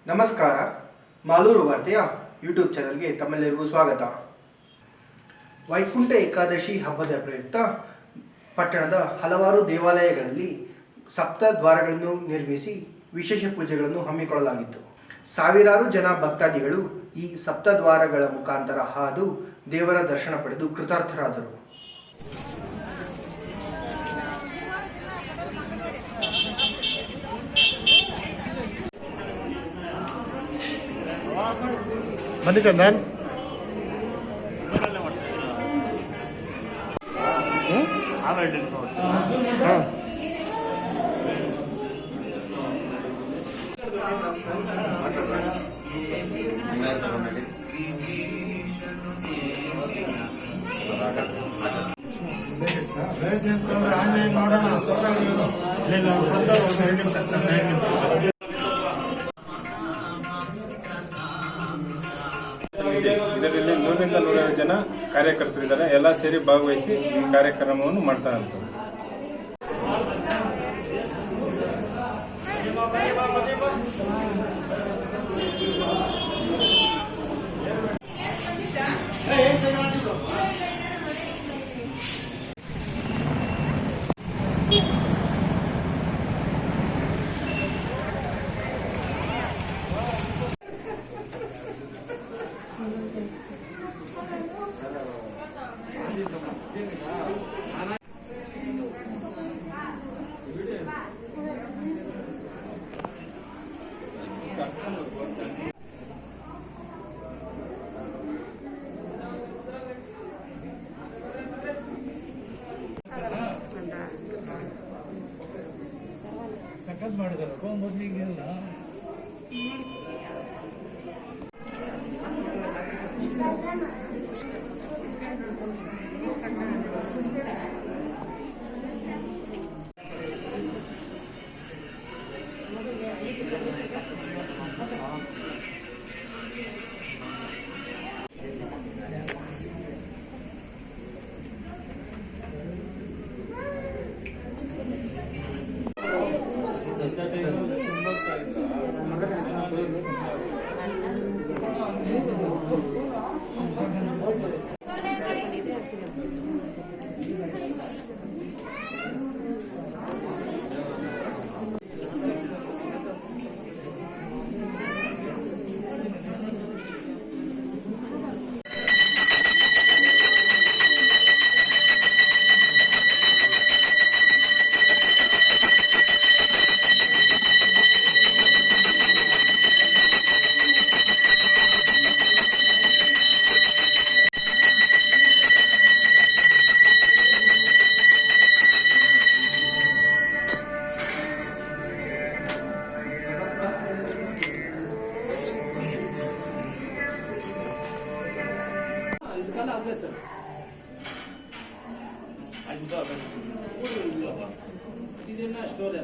ನಮಸ್ಕಾರ. ಮಾಲೂರು ವಾರ್ತೆಯ ಯೂಟ್ಯೂಬ್ ಚಾನಲ್ಗೆ ತಮ್ಮೆಲ್ಲರಿಗೂ ಸ್ವಾಗತ. ವೈಕುಂಠ ಏಕಾದಶಿ ಹಬ್ಬದ ಪ್ರಯುಕ್ತ ಪಟ್ಟಣದ ಹಲವಾರು ದೇವಾಲಯಗಳಲ್ಲಿ ಸಪ್ತದ್ವಾರಗಳನ್ನು ನಿರ್ಮಿಸಿ ವಿಶೇಷ ಪೂಜೆಗಳನ್ನು ಹಮ್ಮಿಕೊಳ್ಳಲಾಗಿತ್ತು. ಸಾವಿರಾರು ಜನ ಭಕ್ತಾದಿಗಳು ಈ ಸಪ್ತದ್ವಾರಗಳ ಮುಖಾಂತರ ಹಾದು ದೇವರ ದರ್ಶನ ಪಡೆದು ಕೃತಾರ್ಥರಾದರು. ಬನ್ನಿ ಚಂದನ್. ಇದರಲ್ಲಿ 100ರಿಂದ 150 ಜನ ಕಾರ್ಯಕರ್ತರಿದ್ದಾರೆ. ಎಲ್ಲ ಸೇರಿ ಭಾಗವಹಿಸಿ ಈ ಕಾರ್ಯಕ್ರಮವನ್ನು ಮಾಡ್ತಾ ಇರ್ತಾರೆ. ಸಖತ್ ಮಾಡಿದಾರಪ್ಪ ಮೊದಲಿಗೆಲ್ಲ. ಇದನ್ನ ಸ್ಟೋರಿ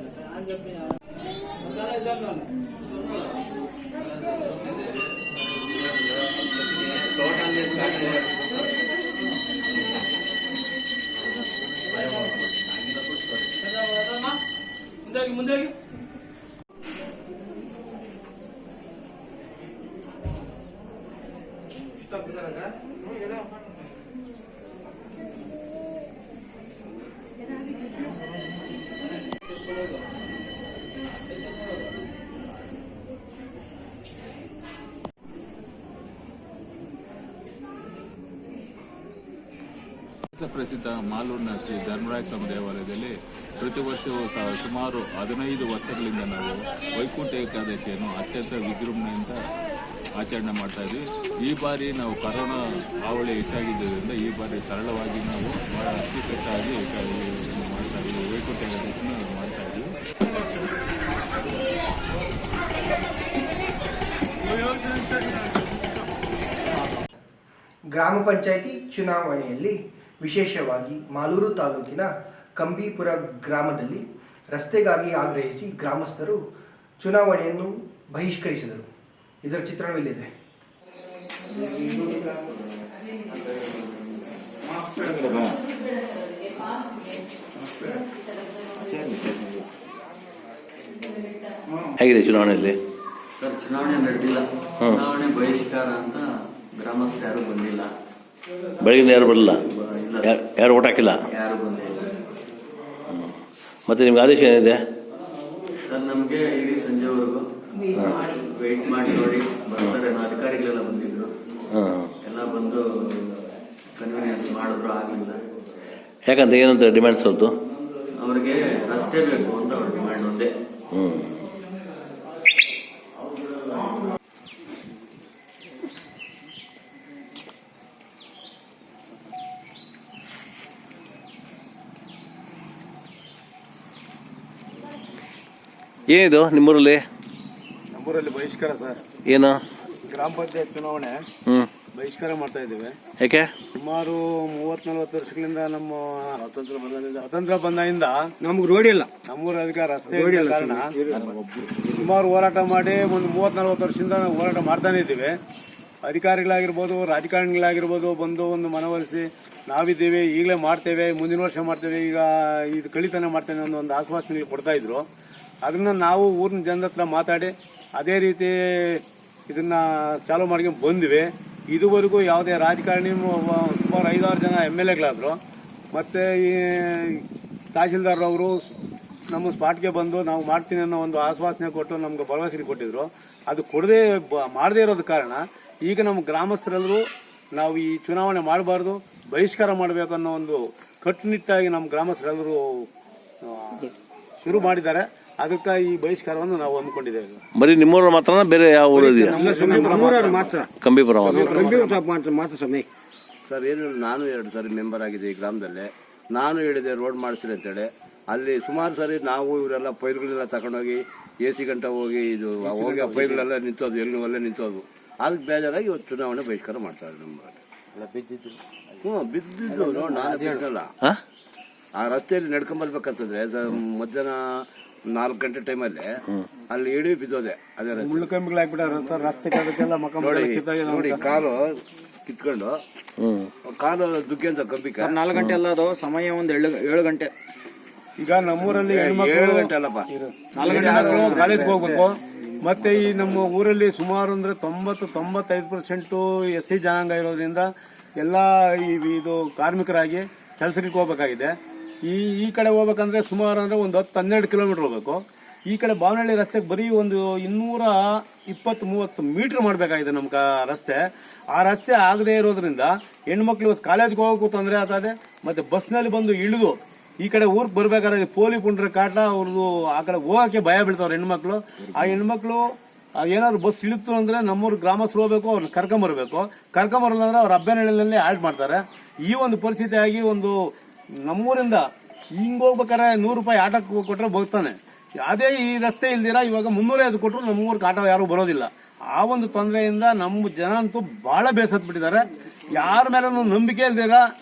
ಮುಂದೆ ಪ್ರಸಿದ್ಧ ಮಾಲೂರಿನ ಶ್ರೀ ಧರ್ಮರಾಯ ಸ್ವಾಮಿ ದೇವಾಲಯದಲ್ಲಿ ಪ್ರತಿ ವರ್ಷವೂ ಸುಮಾರು 15 ವರ್ಷಗಳಿಂದ ನಾವು ವೈಕುಂಠ ಏಕಾದಶಿಯನ್ನು ಅತ್ಯಂತ ವಿಜೃಂಭಣೆಯಿಂದ ಆಚರಣೆ ಮಾಡ್ತಾ ಇದ್ವಿ. ಈ ಬಾರಿ ನಾವು ಕರೋನಾ ಹಾವಳಿ ಹೆಚ್ಚಾಗಿದ್ದರಿಂದ ಈ ಬಾರಿ ಸರಳವಾಗಿ ನಾವು ಅಚ್ಚುಕಟ್ಟಾಗಿ ಮಾಡ್ತಾ ಇದ್ವಿ. ವೈಕುಂಠ ಏಕಾದಶಿನ ಮಾಡ್ತಾ ಇದ್ವಿ. ಗ್ರಾಮ ಪಂಚಾಯಿತಿ ಚುನಾವಣೆಯಲ್ಲಿ ವಿಶೇಷವಾಗಿ ಮಾಲೂರು ತಾಲೂಕಿನ ಕಂಬೀಪುರ ಗ್ರಾಮದಲ್ಲಿ ರಸ್ತೆಗಾಗಿ ಆಗ್ರಹಿಸಿ ಗ್ರಾಮಸ್ಥರು ಚುನಾವಣೆಯನ್ನು ಬಹಿಷ್ಕರಿಸಿದರು. ಇದರ ಚಿತ್ರಣವಿಲ್ಲಿದೆ. ಹೇಗಿದೆ ಚುನಾವಣೆಯಲ್ಲಿ? ಸರ್ ಚುನಾವಣೆ ನಡೆದಿಲ್ಲ. ಚುನಾವಣೆ ಬಹಿಷ್ಕಾರ ಅಂತ ಗ್ರಾಮಸ್ಥರು ಯಾರು ಬಂದಿಲ್ಲ. ಬೆಳಗಿಂದ ಯಾರು ಬರಲಿಲ್ಲ, ಇಲ್ಲ, ಯಾರು ಓಟ್ ಹಾಕಿಲ್ಲ. ಯಾರು ಬಂದಿಲ್ಲ. ಮತ್ತೆ ನಿಮ್ಗೆ ಆದೇಶ ಏನಿದೆ? ಸರ್ ನಮ್ಗೆ ಇಡೀ ಸಂಜೆವರೆಗೂ ವೆಯ್ಟ್ ಮಾಡಿ ನೋಡಿ ಬರ್ತಾರೆ. ಅಧಿಕಾರಿಗಳೆಲ್ಲ ಬಂದಿದ್ರು, ಎಲ್ಲ ಬಂದು ಕನ್ವೀನಿಯನ್ಸ್ ಮಾಡಿದ್ರು, ಆಗ್ಲಿಲ್ಲ. ಯಾಕಂತ ಏನಂತ ಡಿಮ್ಯಾಂಡ್ಸ್ ಅವ್ರದ್ದು? ಅವ್ರಿಗೆ ರಸ್ತೆ ಬೇಕು ಅಂತ ಅವ್ರ ಡಿಮ್ಯಾಂಡ್ ಒಂದೇ. ಏನಿದು ನಿಮ್ಮೂರಲ್ಲಿ? ನಮ್ಮೂರಲ್ಲಿ ಬಹಿಷ್ಕಾರ ಸರ್. ಏನು? ಗ್ರಾಮ ಪಂಚಾಯತ್ ಚುನಾವಣೆ ಬಹಿಷ್ಕಾರ ಮಾಡ್ತಾ ಇದ್ದೇವೆ. ಯಾಕೆ? ಸುಮಾರು 30-40 ವರ್ಷಗಳಿಂದ ನಮ್ಮ ಸ್ವತಂತ್ರ ಬಂದಾಗಿಂದ ನಮ್ಗೆ ರೋಡ್ ಇಲ್ಲ. ನಮ್ಮೂರ ಅದಕ್ಕೆ ರಸ್ತೆ ಇರೋ ಕಾರಣ ಸುಮಾರು ಹೋರಾಟ ಮಾಡಿ ಒಂದು 30-40 ವರ್ಷದಿಂದ ಹೋರಾಟ ಮಾಡ್ತಾನೆ ಇದ್ದೀವಿ. ಅಧಿಕಾರಿಗಳಾಗಿರ್ಬೋದು, ರಾಜಕಾರಣಿಗಳಾಗಿರ್ಬೋದು ಬಂದು ಒಂದು ಮನವೊಲಿಸಿ ನಾವಿದ್ದೇವೆ, ಈಗಲೇ ಮಾಡ್ತೇವೆ, ಮುಂದಿನ ವರ್ಷ ಮಾಡ್ತೇವೆ, ಈಗ ಇದು ಕಳಿತನ ಮಾಡ್ತೇವೆ ಅನ್ನೋ ಒಂದು ಆಶ್ವಾಸನೆಗಳು ಕೊಡ್ತಾ ಇದ್ರು. ಅದನ್ನ ನಾವು ಊರಿನ ಜನರ ಹತ್ರ ಮಾತಾಡಿ ಅದೇ ರೀತಿ ಇದನ್ನ ಚಾಲೂ ಮಾಡ್ಕೊಂಡು ಬಂದ್ವಿ. ಇದುವರೆಗೂ ಯಾವುದೇ ರಾಜಕಾರಣಿ ಸುಮಾರು 5-6 ಜನ MLAಗಳಾದ್ರು. ಮತ್ತೆ ಈ ತಹಶೀಲ್ದಾರ್ ಅವರು ನಮ್ಮ ಸ್ಪಾಟ್ಗೆ ಬಂದು ನಾವು ಮಾಡ್ತೀನಿ ಅನ್ನೋ ಒಂದು ಆಶ್ವಾಸನೆ ಕೊಟ್ಟು ನಮ್ಗೆ ಭರವಸೆ ಕೊಟ್ಟಿದ್ರು. ಅದು ಮಾಡದೇ ಇರೋದ ಕಾರಣ ಈಗ ನಮ್ಮ ಗ್ರಾಮಸ್ಥರೆಲ್ಲರೂ ನಾವು ಈ ಚುನಾವಣೆ ಮಾಡಬಾರ್ದು, ಬಹಿಷ್ಕಾರ ಮಾಡಬೇಕು ಅನ್ನೋ ಒಂದು ಕಟ್ಟುನಿಟ್ಟಾಗಿ ನಮ್ಮ ಗ್ರಾಮಸ್ಥರೆಲ್ಲರೂ ಶುರು ಮಾಡಿದ್ದಾರೆ. ಅದಕ್ಕೆ ಈ ಬಹಿಷ್ಕಾರವನ್ನು ನಾವು ಅಂದ್ಕೊಂಡಿದ್ದೇವೆ. ಬರೀ ನಿಮ್ಮೂರ ಮಾತ್ರ, ಬೇರೆ ಯಾವ ಊರು ಇದೆಯಾ? ಮಾತ್ರ ಕಂಬಿಪುರ ಮಾತ್ರ ಸ್ವಾಮಿ. ಸರ್ ಏನು, ನಾನು 2 ಸಾರಿ ಮೆಂಬರ್ ಆಗಿದೆ ಈ ಗ್ರಾಮದಲ್ಲಿ. ನಾನು ಹೇಳಿದೆ ರೋಡ್ ಮಾಡಿಸ್ರಿ ಅಂತೇಳಿ. ಅಲ್ಲಿ ಸುಮಾರು ಸಾರಿ ನಾವು ಇವರೆಲ್ಲ ಪೈರುಗಳೆಲ್ಲ ತಗೊಂಡೋಗಿ AC ಗಂಟೆ ಹೋಗಿ ಇದು ಹೋಗಿ ಆ ಪೈರುಗಳೆಲ್ಲ ನಿಂತೋದು, ಎಲ್ಲೂ ನಿಂತೋದು. ಅದಕ್ಕೆ ಬೇಜಾರಾಗಿ ಇವತ್ತು ಚುನಾವಣೆ ಬಹಿಷ್ಕಾರ ಮಾಡ್ತಾರೆ. ನಮ್ಮ ಬಿದ್ದಿದ್ದು ನಾನು ಬಿದ್ದಲ್ಲ. ಆ ರಸ್ತೆಯಲ್ಲಿ ನಡ್ಕೊಂಬರ್ಬೇಕಂತಂದ್ರೆ ಮಧ್ಯಾಹ್ನ 4 ಗಂಟೆ ಟೈಮಲ್ಲಿ ಅಲ್ಲಿ ಇಡೀ ಬಿದ್ದೋದೆ. ಅದೇ ಮುಳ್ಳು ಕಂಬಿಗಳಾಗ್ಬಿಟ್ಟ ರಸ್ತೆ ನೋಡಿ, ಕಾಲು ಕಿತ್ಕೊಂಡು ಕಾಲು ದುಗ್ಗಿ ಅಂತ ಕಂಬಿ. 4 ಗಂಟೆ ಅಲ್ಲ, ಅದು ಸಮಯ ಒಂದು 7 ಗಂಟೆ. ಈಗ ನಮ್ಮೂರಲ್ಲಿ 7 ಗಂಟೆ ಅಲ್ಲಪ್ಪ, 4 ಗಂಟೆ ಕಾಲೇಜ್ಗೆ ಹೋಗ್ಬೇಕು. ಮತ್ತೆ ಈ ನಮ್ಮ ಊರಲ್ಲಿ ಸುಮಾರು ಅಂದ್ರೆ 90-95% SC ಜನಾಂಗ ಇರೋದ್ರಿಂದ ಎಲ್ಲ ಇದು ಕಾರ್ಮಿಕರಾಗಿ ಕೆಲಸಕ್ಕೆ ಹೋಗ್ಬೇಕಾಗಿದೆ. ಈ ಕಡೆ ಹೋಗ್ಬೇಕಂದ್ರೆ ಸುಮಾರು ಅಂದ್ರೆ ಒಂದು 10-12 ಕಿಲೋಮೀಟರ್ ಹೋಗ್ಬೇಕು. ಈ ಕಡೆ ಬಾವನಹಳ್ಳಿ ರಸ್ತೆಗೆ ಬರೀ ಒಂದು 220-30 ಮೀಟರ್ ಮಾಡಬೇಕಾಗಿದೆ ನಮ್ಗೆ ರಸ್ತೆ. ಆ ರಸ್ತೆ ಆಗದೆ ಇರೋದ್ರಿಂದ ಹೆಣ್ಮಕ್ಳು ಇವತ್ತು ಕಾಲೇಜ್ಗೆ ಹೋಗೋಕ್ಕೂ ತೊಂದರೆ ಆಗ್ತದೆ. ಮತ್ತೆ ಬಸ್ನಲ್ಲಿ ಬಂದು ಇಳಿದು ಈ ಕಡೆ ಊರಿಗೆ ಬರ್ಬೇಕಾದ್ರೆ ಪೋಲಿ ಪುಂಡ್ರ ಕಾಟ, ಅವ್ರದ್ದು ಆ ಕಡೆ ಹೋಗಕ್ಕೆ ಭಯ ಬೀಳ್ತಾವ್ರ ಹೆಣ್ಮಕ್ಳು. ಆ ಹೆಣ್ಮಕ್ಳು ಏನಾದ್ರು ಬಸ್ ಇಳಿತು ಅಂದ್ರೆ ನಮ್ಮೂರು ಗ್ರಾಮಸ್ಥರು ಹೋಗ್ಬೇಕು, ಅವ್ರನ್ನ ಕರ್ಕೊಂಬರ್ಬೇಕು. ಕರ್ಕೊಂಬರಲ್ಲ ಅಂದ್ರೆ ಅವ್ರ ಹಬ್ಬನಹಳ್ಳಿನಲ್ಲಿ ಆಲ್ಟ್ ಮಾಡ್ತಾರೆ. ಈ ಒಂದು ಪರಿಸ್ಥಿತಿ ಆಗಿ ಒಂದು ನಮ್ಮೂರಿಂದ ಹಿಂಗ್ ಹೋಗ್ಬೇಕಾದ್ರೆ 100 ರೂಪಾಯಿ ಆಟೋಕ್ಕೆ ಕೊಟ್ರೆ ಹೋಗ್ತಾನೆ. ಅದೇ ಈ ರಸ್ತೆ ಇಲ್ದಿರಾ ಇವಾಗ 350 ಕೊಟ್ಟರು ನಮ್ಮೂರ್ಗೆ ಆಟೋ ಯಾರು ಬರೋದಿಲ್ಲ. ಆ ಒಂದು ತೊಂದರೆಯಿಂದ ನಮ್ಮ ಜನ ಅಂತೂ ಬಹಳ ಬೇಸತ್ ಬಿಟ್ಟಿದ್ದಾರೆ. ಯಾರ ಮೇಲೂ ನಂಬಿಕೆ ಇಲ್ದಿರ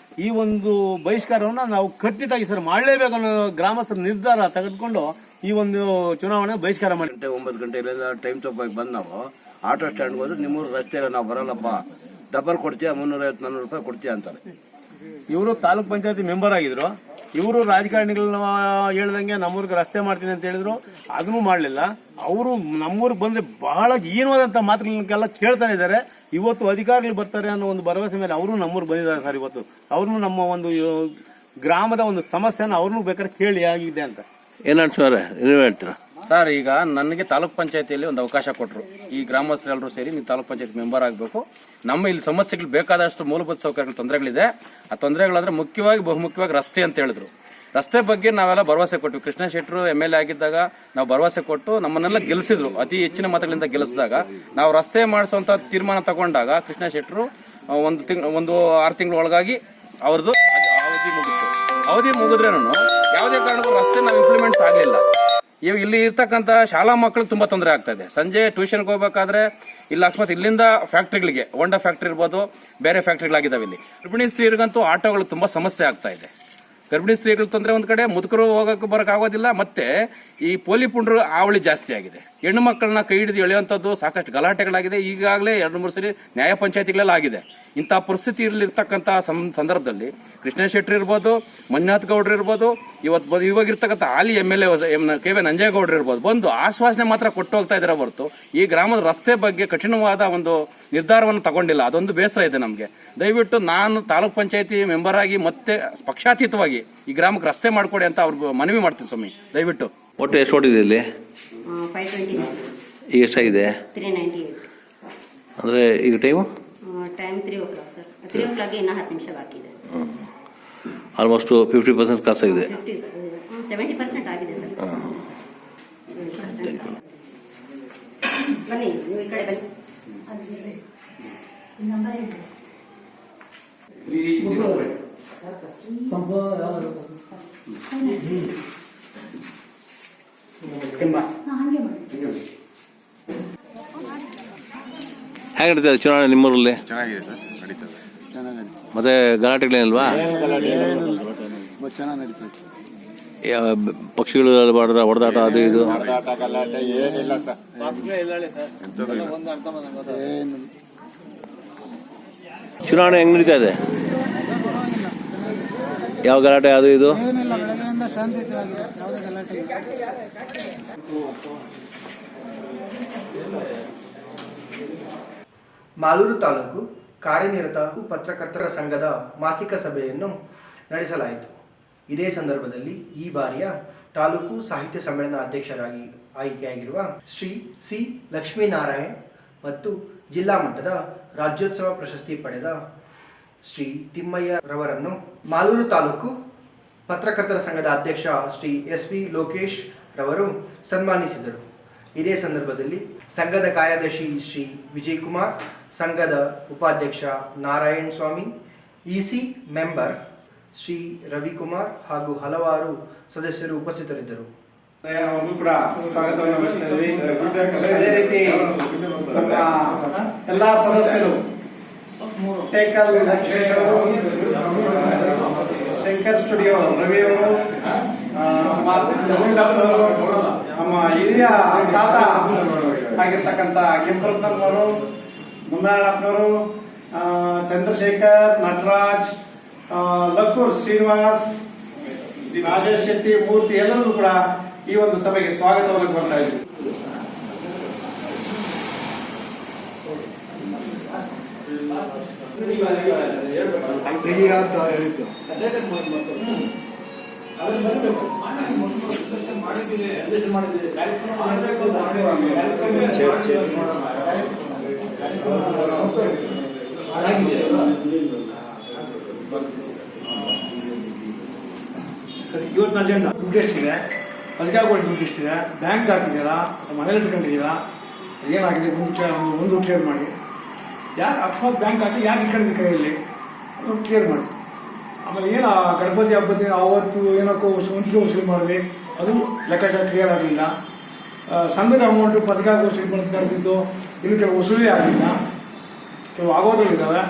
ಈ ಒಂದು ಬಹಿಷ್ಕಾರವನ್ನ ನಾವು ಕಟ್ಟಿಟ್ಟಾಗಿ ಸರ್ ಮಾಡಲೇಬೇಕು ಅನ್ನೋ ಗ್ರಾಮಸ್ಥರ ನಿರ್ಧಾರ ತೆಗೆದುಕೊಂಡು ಈ ಒಂದು ಚುನಾವಣೆ ಬಹಿಷ್ಕಾರ ಮಾಡಿ. 9 ಗಂಟೆ ಟೈಮ್ ತಪ್ಪಾಗಿ ಬಂದು ನಾವು ಆಟೋ ಸ್ಟ್ಯಾಂಡ್ಗೆ ಹೋದ್ರೆ ನಿಮ್ಮೂರು ರಸ್ತೆ ನಾವು ಬರಲ್ಲಪ್ಪ, ಡಬಲ್ ಕೊಡ್ತೀಯ, 350-400 ರೂಪಾಯಿ ಕೊಡ್ತೀಯ ಅಂತಾರೆ. ಇವರು ತಾಲೂಕ್ ಪಂಚಾಯತಿ ಮೆಂಬರ್ ಆಗಿದ್ರು. ಇವರು ರಾಜಕಾರಣಿಗಳನ್ನ ಹೇಳ್ದಂಗೆ ನಮ್ಮೂರಿಗೆ ರಸ್ತೆ ಮಾಡ್ತೀನಿ ಅಂತ ಹೇಳಿದ್ರು, ಅದನ್ನು ಮಾಡಲಿಲ್ಲ. ಅವರು ನಮ್ಮೂರಿಗೆ ಬಂದ್ರೆ ಬಹಳ ಹೀನವಾದಂತ ಮಾತುಗಳನ್ನೆಲ್ಲ ಕೇಳ್ತಾನೆ ಇದ್ದಾರೆ. ಇವತ್ತು ಅಧಿಕಾರಿಗಳು ಬರ್ತಾರೆ ಅನ್ನೋ ಒಂದು ಭರವಸೆ ಮೇಲೆ ಅವರು ನಮ್ಮೂರಿಗೆ ಬಂದಿದ್ದಾರೆ ಸರ್. ಇವತ್ತು ಅವ್ರನ್ನು ನಮ್ಮ ಒಂದು ಗ್ರಾಮದ ಒಂದು ಸಮಸ್ಯೆನ ಅವ್ರನ್ನೂ ಬೇಕಾದ್ರೆ ಕೇಳಿ ಆಗಿದೆ ಅಂತ. ಏನಾಡ್ಸೋರೆ ನೀವ್ ಹೇಳ್ತೀರಾ ಸರ್? ಈಗ ನನಗೆ ತಾಲೂಕ್ ಪಂಚಾಯತಿಯಲ್ಲಿ ಒಂದು ಅವಕಾಶ ಕೊಟ್ಟರು. ಈ ಗ್ರಾಮಸ್ಥರೆಲ್ಲರೂ ಸೇರಿ ನೀವು ತಾಲೂಕ್ ಪಂಚಾಯತ್ ಮೆಂಬರ್ ಆಗಬೇಕು. ನಮ್ಮ ಇಲ್ಲಿ ಸಮಸ್ಯೆಗಳು ಬೇಕಾದಷ್ಟು ಮೂಲಭೂತ ಸೌಕರ್ಯಗಳ ತೊಂದರೆಗಳಿದೆ. ಆ ತೊಂದರೆಗಳಂದ್ರೆ ಬಹುಮುಖ್ಯವಾಗಿ ರಸ್ತೆ ಅಂತ ಹೇಳಿದ್ರು. ರಸ್ತೆ ಬಗ್ಗೆ ನಾವೆಲ್ಲ ಭರವಸೆ ಕೊಟ್ವಿ. ಕೃಷ್ಣ ಶೆಟ್ಟರು MLA ಆಗಿದ್ದಾಗ ನಾವು ಭರವಸೆ ಕೊಟ್ಟು ನಮ್ಮನ್ನೆಲ್ಲ ಗೆಲ್ಲಿಸಿದ್ರು. ಅತಿ ಹೆಚ್ಚಿನ ಮತಗಳಿಂದ ಗೆಲ್ಲಿಸಿದಾಗ ನಾವು ರಸ್ತೆ ಮಾಡಿಸುವಂತ ತೀರ್ಮಾನ ತಗೊಂಡಾಗ ಕೃಷ್ಣ ಶೆಟ್ಟರು ಒಂದು 6 ತಿಂಗಳ ಒಳಗಾಗಿ ಅವ್ರದ್ದು ಅವಧಿ ಮುಗಿದ್ರೇನು ಯಾವುದೇ ಕಾರಣಕ್ಕೂ ರಸ್ತೆ ನಾವು ಇಂಪ್ಲಿಮೆಂಟ್ಸ್ ಆಗಲಿಲ್ಲ. ಇವಾಗ ಇಲ್ಲಿ ಇರ್ತಕ್ಕಂಥ ಶಾಲಾ ಮಕ್ಕಳಿಗೆ ತುಂಬಾ ತೊಂದರೆ ಆಗ್ತಾ ಇದೆ. ಸಂಜೆ ಟ್ಯೂಷನ್ಗೆ ಹೋಗ್ಬೇಕಾದ್ರೆ ಇಲ್ಲ ಅಕಸ್ಮಾತ್ ಇಲ್ಲಿಂದ ಫ್ಯಾಕ್ಟ್ರಿಗಳಿಗೆ, ಹೊಂಡಾ ಫ್ಯಾಕ್ಟ್ರಿ ಇರ್ಬೋದು, ಬೇರೆ ಫ್ಯಾಕ್ಟ್ರಿಗಳಾಗಿದ್ದಾವೆ. ಇಲ್ಲಿ ಗರ್ಭಿಣಿ ಸ್ತ್ರೀಯರಿಗಂತೂ ಆಟೋಗಳು ತುಂಬಾ ಸಮಸ್ಯೆ ಆಗ್ತಾ ಇದೆ. ಗರ್ಭಿಣಿ ಸ್ತ್ರೀಗಳು ತೊಂದರೆ ಒಂದ್ ಕಡೆ, ಮುದುಕರು ಹೋಗಕ್ಕೆ ಬರಕ್ ಆಗೋದಿಲ್ಲ. ಮತ್ತೆ ಈ ಪೋಲಿ ಪುಂಡ್ರು ಆವಳಿ ಜಾಸ್ತಿ ಆಗಿದೆ. ಹೆಣ್ಣು ಮಕ್ಕಳನ್ನ ಕೈ ಹಿಡಿದು ಎಳೆಯುವಂತದ್ದು ಸಾಕಷ್ಟು ಗಲಾಟೆಗಳಾಗಿದೆ. ಈಗಾಗಲೇ 2-3 ಸರಿ ನ್ಯಾಯ ಪಂಚಾಯತಿಗಳೆಲ್ಲ ಆಗಿದೆ. ಇಂಥ ಪರಿಸ್ಥಿತಿ ಇರಲಿರ್ತಕ್ಕಂಥ ಸಂದರ್ಭದಲ್ಲಿ ಕೃಷ್ಣ ಶೆಟ್ಟಿ ಇರ್ಬೋದು, ಮಂಜುನಾಥ್ ಗೌಡ್ರು ಇರ್ಬೋದು, ಇವಾಗಿರ್ತಕ್ಕಂಥ ಹಾಲಿ MLA KV ನಂಜೇಗೌಡರು ಇರ್ಬೋದು, ಬಂದು ಆಶ್ವಾಸನೆ ಮಾತ್ರ ಕೊಟ್ಟು ಹೋಗ್ತಾ ಇದ್ದಾರೆ ಹೊರತು ಈ ಗ್ರಾಮದ ರಸ್ತೆ ಬಗ್ಗೆ ಕಠಿಣವಾದ ಒಂದು ನಿರ್ಧಾರವನ್ನು ತಗೊಂಡಿಲ್ಲ. ಅದೊಂದು ಬೇಸರ ಇದೆ ನಮಗೆ. ದಯವಿಟ್ಟು ನಾನು ತಾಲೂಕ್ ಪಂಚಾಯತಿ ಮೆಂಬರ್ ಆಗಿ ಮತ್ತೆ ಪಕ್ಷಾತೀತವಾಗಿ ಈ ಗ್ರಾಮಕ್ಕೆ ರಸ್ತೆ ಮಾಡಿಕೊಡಿ ಅಂತ ಅವ್ರು ಮನವಿ ಮಾಡ್ತೀನಿ ಸ್ವಾಮಿ, ದಯವಿಟ್ಟು. ಒಟ್ಟು ಎಷ್ಟು ಓಟಿದೆ ಇಲ್ಲಿ? 520. ಈಗ ಎಷ್ಟಾಗಿದೆ? 398. ಅಂದರೆ ಈಗ time? Time 3 o'clock sir. 3 o'clock ಇನ್ನೂ 10 ನಿಮಿಷ ಬಾಕಿ ಇದೆ. ಆಲ್ಮೋಸ್ಟ್ 50% ಕಾಸಾಗಿದೆ. 70% ಆಗಿದೆ ಸರ್. ಬನ್ನಿ ನೀವು ಈ ಕಡೆ ಬನ್ನಿ. ಹೇಗೆ ನಡೀತದೆ ಚುನಾವಣೆ ನಿಮ್ಮೂರಲ್ಲಿ? ಚೆನ್ನಾಗಿದೆ ಸರ್, ನಡೀತದೆ. ಮತ್ತೆ ಗಲಾಟೆಗಳೇನಿಲ್ವಾ? ಚೆನ್ನಾಗಿ ನಡೀತದೆ. ಪಕ್ಷಿಗಳು ಹೊಡೆದಾಟ ಅದು ಇದು ಗಲಾಟೆ ಏನಿಲ್ಲ ಸರ್. ಚುನಾವಣೆ ಹೆಂಗ್ ನಡೀತಾ ಇದೆ? ಯಾವ ಗಲಾಟೆ ಅದು ಇದು? ಬೆಳಗ್ಗೆಯಿಂದ ಶಾಂತಿಯುತವಾಗಿದೆ, ಯಾವುದೇ ಗಲಾಟೆ ಇಲ್ಲ. ಮಾಲೂರು ತಾಲೂಕು ಕಾರ್ಯನಿರತ ಪತ್ರಕರ್ತರ ಸಂಘದ ಮಾಸಿಕ ಸಭೆಯನ್ನು ನಡೆಸಲಾಯಿತು. ಇದೇ ಸಂದರ್ಭದಲ್ಲಿ ಈ ಬಾರಿಯ ತಾಲೂಕು ಸಾಹಿತ್ಯ ಸಮ್ಮೇಳನ ಅಧ್ಯಕ್ಷರಾಗಿ ಆಯ್ಕೆಯಾಗಿರುವ ಶ್ರೀ ಸಿ ಲಕ್ಷ್ಮೀನಾರಾಯಣ್ ಮತ್ತು ಜಿಲ್ಲಾ ಮಟ್ಟದ ರಾಜ್ಯೋತ್ಸವ ಪ್ರಶಸ್ತಿ ಪಡೆದ ಶ್ರೀ ತಿಮ್ಮಯ್ಯ ರವರನ್ನು ಮಾಲೂರು ತಾಲೂಕು ಪತ್ರಕರ್ತರ ಸಂಘದ ಅಧ್ಯಕ್ಷ ಶ್ರೀ SV ಲೋಕೇಶ್ ರವರು ಸನ್ಮಾನಿಸಿದರು. ಇದೇ ಸಂದರ್ಭದಲ್ಲಿ ಸಂಘದ ಕಾರ್ಯದರ್ಶಿ ಶ್ರೀ ವಿಜಯ್ ಕುಮಾರ್, ಸಂಘದ ಉಪಾಧ್ಯಕ್ಷ ನಾರಾಯಣ್ ಸ್ವಾಮಿ, EC ಮೆಂಬರ್ ಶ್ರೀ ರವಿಕುಮಾರ್ ಹಾಗೂ ಹಲವಾರು ಸದಸ್ಯರು ಉಪಸ್ಥಿತರಿದ್ದರು. ನಾವು ಕೂಡ ಸ್ವಾಗತವನ್ನು ಬಯಸ್ತಾ ಇದ್ವಿ. ಅದೇ ರೀತಿ ನಮ್ಮ ಎಲ್ಲಾ ಸದಸ್ಯರು ಟೇಕಲ್ ಲಕ್ಷ್ಮೇಶ್ ಅವರು, ಶಂಕರ್ ಸ್ಟುಡಿಯೋ ರವಿ ಅವರು, ನಮ್ಮ ಹಿರಿಯ ತಾತ ಆಗಿರ್ತಕ್ಕಂಥ ಕೆಂಪರತ್ನವರು, ಮುನ್ನಾರಾಯಣಪ್ಪನವರು, ಚಂದ್ರಶೇಖರ್, ನಟರಾಜ್, ಲಕ್ಕೂರ್ ಶ್ರೀನಿವಾಸ್, ರಾಜೇಶ್ ಶೆಟ್ಟಿ, ಮೂರ್ತಿ ಎಲ್ಲರಿಗೂ ಕೂಡ ಈ ಒಂದು ಸಭೆಗೆ ಸ್ವಾಗತವನ್ನು ಕೊಡ್ತಾ ಇದ್ವಿ. ಇವತ್ತಿನ ಅಜೆಂಡಾ ದುಡ್ಡು ಎಷ್ಟಿದೆ, ಪತ್ರಿಕಾಗೋಳಿ ದುಡ್ಡು ಎಷ್ಟಿದೆ, ಬ್ಯಾಂಕ್ ಹಾಕಿದ್ದೀರಾ, ಮನೇಲಿ ಇಟ್ಕೊಂಡಿದ್ದೀರಾ, ಏನಾಗಿದೆ ಒಂದು ಕ್ಲಿಯರ್ ಮಾಡಿ. ಯಾರು ಅಕಸ್ಮಾತ್ ಬ್ಯಾಂಕ್ ಹಾಕಿ ಯಾಕೆ ಇಟ್ಕೊಂಡಿದ್ದ ಕೈಯಲ್ಲಿ ಒಂದು ಕ್ಲಿಯರ್ ಮಾಡಿ. ಆಮೇಲೆ ಏನು ಗಣಪತಿ ಹಬ್ಬದ ಅವತ್ತು ಏನಕ್ಕೋ ವಂತಿಗೆ ವಸೂಲಿ ಮಾಡಿದ್ವಿ, ಅದು ಲೆಕ್ಕಾಚಾರ ಕ್ಲಿಯರ್ ಆಗಲಿಲ್ಲ. ಸಂಘದ ಅಮೌಂಟು ಪತ್ರಿಕಾಗೋಷ್ಠಿ ನಡೆದಿದ್ದು ಇನ್ನು ಕೆಲವು ವಸೂಲಿ ಆಗಲಿಲ್ಲ, ಕೆಲವು ಆಗೋದ್ರಲ್ಲಿದ್ದಾವೆ.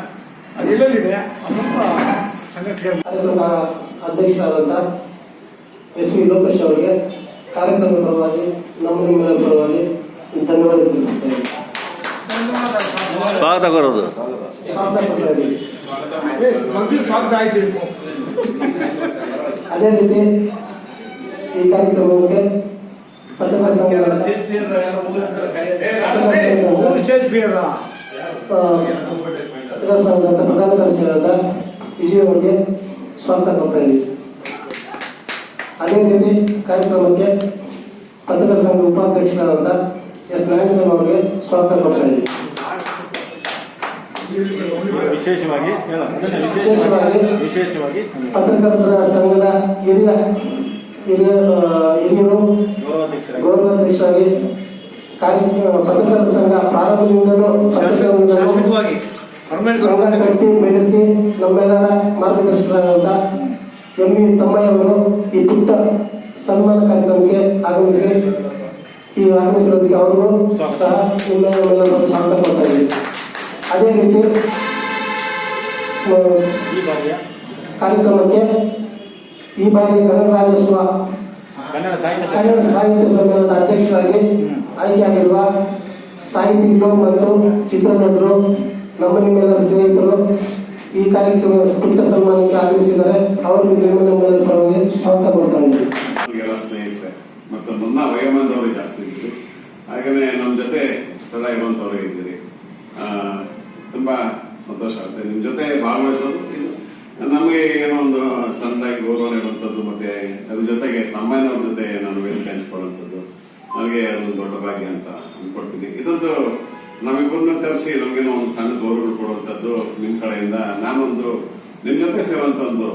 ಅದು ಎಲ್ಲೆಲ್ಲಿದೆ ಅದನ್ನು ಸಂಘ ಕ್ಲಿಯರ್ ಮಾಡಿ. ಅಧ್ಯಕ್ಷರಾದಂಥ SV ಲೋಕೇಶ್ ಅವರಿಗೆ ಕಾರ್ಯಕ್ರಮದ ಪರವಾಗಿ ನಿಮ್ಮೆಲ್ಲರ ಪರವಾಗಿ ಧನ್ಯವಾದ ತಿಳಿಸುತ್ತೇವೆ. ಸ್ವಾಗತ ಕೋರೋದು. ಸ್ವಾಗತ ಆಯ್ತು. ಅದೇ ರೀತಿ ಈ ಕಾರ್ಯಕ್ರಮಕ್ಕೆ ಪತ್ರಕರ್ತರ ಸಂಘದ ಪ್ರಧಾನ ಕಾರ್ಯದರ್ಶಿಯಾದ ವಿಜಯ್ ಅವರಿಗೆ ಸ್ವಾಗತ ಕೊಡ್ತಾ ಇದ್ದೀವಿ. ಅದೇ ರೀತಿ ಕಾರ್ಯಕ್ರಮಕ್ಕೆ ಪತ್ರಕರ್ತರ ಸಂಘದ ಉಪಾಧ್ಯಕ್ಷರಾದ S ನಾರಾಯಣಸ್ವಾಮಿ ಅವರಿಗೆ ಸ್ವಾಗತ ಕೊಡ್ತಾ ಇದ್ದೀವಿ. ವಿಶೇಷವಾಗಿ ಪತ್ರಕರ್ತರ ಸಂಘದ ಹಿರಿಯರು ಗೌರವಾಧ್ಯಕ್ಷರಾಗಿ ಪತ್ರಕರ್ತರ ಸಂಘ ಪ್ರಾರಂಭದಿಂದಲೂ ಸಂಘ ಕಟ್ಟಿ ಬೆಳೆಸಿ ನಮ್ಮೆಲ್ಲರ ಮಾರ್ಗದರ್ಶಕರಾದಂಥ MV ತಮ್ಮಯ್ಯ ಅವರು ಈ ಪುಟ್ಟ ಸನ್ಮಾನ ಕಾರ್ಯಕ್ರಮಕ್ಕೆ ಆಗಮಿಸಿರೋದಕ್ಕೆ ಅವರಿಗೂ ಸಹ ನಿಮ್ಮೆಲ್ಲರೂ ಸ್ವಾಗತ ಕೊಡ್ತಾ ಇದ್ದೀವಿ. ಅದೇ ರೀತಿ ಕಾರ್ಯಕ್ರಮಕ್ಕೆ ಈ ಬಾರಿ ಕನ್ನಡ ರಾಜ್ಯೋತ್ಸವ ಕನ್ನಡ ಸಾಹಿತ್ಯ ಸಮ್ಮೇಳನದ ಅಧ್ಯಕ್ಷರಾಗಿ ಆಯ್ಕೆಯಾಗಿರುವ ಸಾಹಿತಿಗಳು ಮತ್ತು ಚಿತ್ರನಟರು ನಮ್ಮ ನಿಮ್ಮೆಲ್ಲರ ಸ್ನೇಹಿತರು ಈ ಕಾರ್ಯಕ್ರಮದ ಪುಟ್ಟ ಸನ್ಮಾನಕ್ಕೆ ಆಗಮಿಸಿದ್ದಾರೆ. ಅವರಿಗೆ ನಿಮ್ಮೆಲ್ಲರ ಪರವಾಗಿ ಸ್ವಾಗತ ಕೊಡ್ತಾ ಇದ್ದೀವಿ. ಎಲ್ಲ ಸ್ನೇಹಿತರೆ ಮತ್ತು ನನ್ನ ವಯೋಮಾನದವರು ಜಾಸ್ತಿ ಇದ್ದೀರಿ, ಹಾಗೆಯೇ ನಮ್ಮ ಜೊತೆ ಸದಾ ಇರುವಂತವ್ರು ಇದ್ದೀರಿ. ತುಂಬಾ ಸಂತೋಷ ಆಗುತ್ತೆ ನಿಮ್ಮ ಜೊತೆ ಭಾಗವಹಿಸೋದು. ನಮಗೆ ಏನೋ ಒಂದು ಸಣ್ಣದಾಗಿ ಗೌರವ ನೀಡುವಂಥದ್ದು, ಮತ್ತೆ ಅದ್ರ ಜೊತೆಗೆ ತಮ್ಮನವ್ರ ಜೊತೆ ನಾನು ವೇದಿಕೆ ಹಂಚ್ಕೊಳ್ಳುವಂಥದ್ದು ನನಗೆ ಅದೊಂದು ದೊಡ್ಡ ಭಾಗ್ಯ ಅಂತ ಅನ್ಕೊಳ್ತೀನಿ. ಇದೊಂದು ನಮ್ಮಿಬ್ಬರನ್ನ ಕರೆಸಿ ನಮಗೇನೋ ಒಂದು ಸಣ್ಣ ಗೌರವ ಕೊಡುವಂಥದ್ದು ನಿಮ್ಮ ಕಡೆಯಿಂದ ನಾನೊಂದು ನಿಮ್ ಜೊತೆ ಸೇರುವಂತ ಒಂದು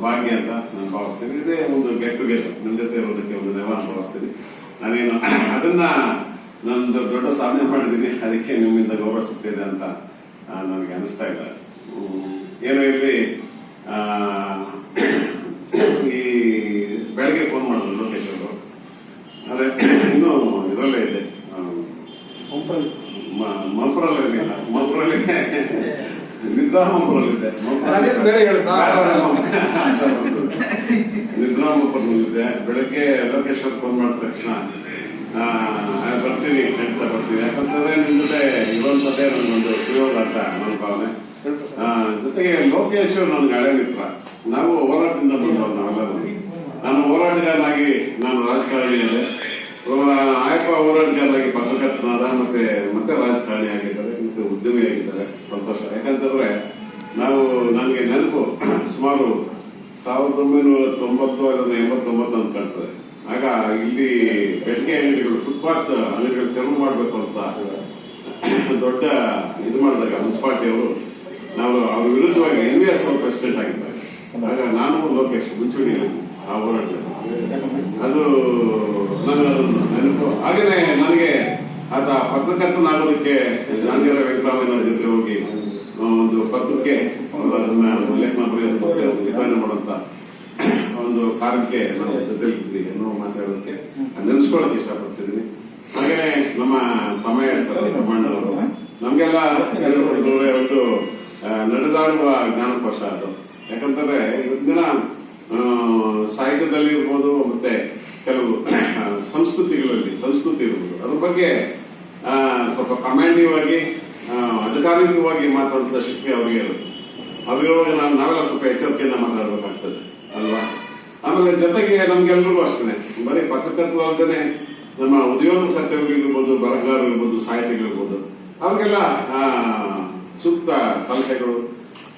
ಭಾಗ್ಯ ಅಂತ ನಾನು ಭಾವಿಸ್ತೀನಿ. ಇದೇ ಒಂದು ಗೆಟ್ ಟುಗೆದರ್ ನಿಮ್ ಜೊತೆ ಇರೋದಕ್ಕೆ ಒಂದು ನೆವ ಭಾವಿಸ್ತೀನಿ. ನಾನೇನು ಅದನ್ನ ನಂದು ದೊಡ್ಡ ಸಾಧನೆ ಮಾಡಿದ್ದೀನಿ, ಅದಕ್ಕೆ ನಿಮ್ಮಿಂದ ಗೌರವ ಸಿಗ್ತಿದೆ ಅಂತ ನನಗೆ ಅನಿಸ್ತಾ ಇದೆ. ಏನೋ ಇಲ್ಲಿ ಈ ಬೆಳಗ್ಗೆ ಫೋನ್ ಮಾಡಿದ್ರು ಲೋಕೇಶ್ ಅವರು, ಅದೇ ಇನ್ನೂ ಇದರಲ್ಲೇ ಇದೆ ಮಲ್ಪುರಲ್ಲಿ ನಿದ್ರಾಮಪುರಲ್ಲಿದ್ದೆ ನಿದ್ರಾಮಪುರದಲ್ಲಿದ್ದೆ. ಬೆಳಗ್ಗೆ ಲೋಕೇಶ್ವರ್ ಫೋನ್ ಮಾಡಿದ ತಕ್ಷಣ ಬರ್ತೀನಿ ಖಂಡಿತ ಬರ್ತೀನಿ, ಯಾಕಂತಂದ್ರೆ ನಿಮ್ ಜೊತೆ ಇರುವಂತದ್ದೇ ನನಗೊಂದು ಸುಯೋಗ ಅಂತ ನನ್ನ ಭಾವನೆ. ಜೊತೆಗೆ ಲೋಕೇಶ್ ನನ್ಗೆ ಹಳೆ ಮಿತ್ರ, ನಾವು ಹೋರಾಟದಿಂದ ಬಂದವರು ನಾವೆಲ್ಲರೂ. ನಾನು ಹೋರಾಟಗಾರನಾಗಿ ನಾನು ರಾಜಕಾರಣಿಯಲ್ಲೇ ಆಯಪ್ಪ ಹೋರಾಟಗಾರರಾಗಿ ಪತ್ರಕರ್ತನಾದ ಮತ್ತೆ ರಾಜಕಾರಣಿ ಆಗಿದ್ದಾರೆ, ಮತ್ತೆ ಉದ್ಯಮಿ ಆಗಿದ್ದಾರೆ. ಸಂತೋಷ. ಯಾಕಂತಂದ್ರೆ ನನಗೆ ನೆನಪು ಸುಮಾರು 1990 ಅಂತ ಕಾಣ್ತದೆ. ಆಗ ಇಲ್ಲಿ ಬೆಟ್ಟಿಗೆ ಅಂಗಡಿಗಳು, ಫುಟ್ಪಾತ್ ಅಂಗಡಿಗಳು ತೆರವು ಮಾಡಬೇಕು ಅಂತ ದೊಡ್ಡ ಇದು ಮಾಡಿದಾಗ ಮುನ್ಸಿಪಾಲಿಟಿ ಅವರು ನಾವು ಅವ್ರ ವಿರುದ್ಧವಾಗಿ NVS ಅವರು ಪ್ರೆಸಿಡೆಂಟ್ ಆಗಿದ್ದಾರೆ. ಆಗ ನಾನು ಲೋಕೇಶ್ ಮುಂಚೂಣಿಯಲ್ಲಿ ಆ ಹೋರಾಟ ಅದು ನನಗೆ ನೆನಪು. ಹಾಗೇನೆ ನನಗೆ ಆತ ಪತ್ರಕರ್ತನಾಗೋದಕ್ಕೆ ಗಾಂಧಿಯವರ ವೆಂಕಟರಾಮಯ್ಯ ಜೊತೆ ಹೋಗಿ ಒಂದು ಪತ್ರಕ್ಕೆ ಅದನ್ನ ಲೇಖನ ಬರೆಯೋದು ವಿತರಣೆ ಮಾಡುವಂತ ಒಂದು ಕಾರ್ಯಕ್ಕೆ ನಾವು ಜೊತೆಲಿದ್ವಿ ಅನ್ನೋ ಮಾತಾಡೋದಕ್ಕೆ ನೆನೆಸ್ಕೊಳ್ಳೋಕೆ ಇಷ್ಟಪಡ್ತಿದ್ದೀನಿ. ಹಾಗೇನೆ ನಮ್ಮ ತಮ್ಮಯ್ಯ ಸರ್ ಕಮಾಂಡರ್ ನಮ್ಗೆಲ್ಲ ಒಂದು ನಡೆದಾಡುವ ಜ್ಞಾನಕೋಶ ಅದು. ಯಾಕಂತಂದ್ರೆ ಇವತ್ತಿನ ಸಾಹಿತ್ಯದಲ್ಲಿ ಇರ್ಬೋದು, ಮತ್ತೆ ಕೆಲವು ಸಂಸ್ಕೃತಿ ಇರ್ಬೋದು, ಅದ್ರ ಬಗ್ಗೆ ಸ್ವಲ್ಪ ಕಮಾಂಡಿವ್ ಆಗಿ ಅಧಿಕಾರಿಯುತವಾಗಿ ಮಾತಾಡುವಂತ ಶಕ್ತಿ ಅವ್ರಿಗೆ ಇರುತ್ತೆ. ಅವ್ರಿರುವಾಗ ನಾವೆಲ್ಲ ಸ್ವಲ್ಪ ಎಚ್ಚರಿಕೆಯಿಂದ ಮಾತಾಡಬೇಕಾಗ್ತದೆ ಅಲ್ವಾ. ಆಮೇಲೆ ಜೊತೆಗೆ ನಮ್ಗೆಲ್ರಿಗೂ ಅಷ್ಟೇ, ಬರೀ ಪತ್ರಕರ್ತರು ಅಲ್ಲದೆ ನಮ್ಮ ಉದ್ಯೋಗಕರ್ತರಿಗಿರ್ಬೋದು, ಬರಹಗಾರರು ಇರ್ಬೋದು, ಸಾಹಿತಿಗಳಿರ್ಬೋದು, ಅವ್ರಿಗೆಲ್ಲ ಸೂಕ್ತ ಸಲಹೆಗಳು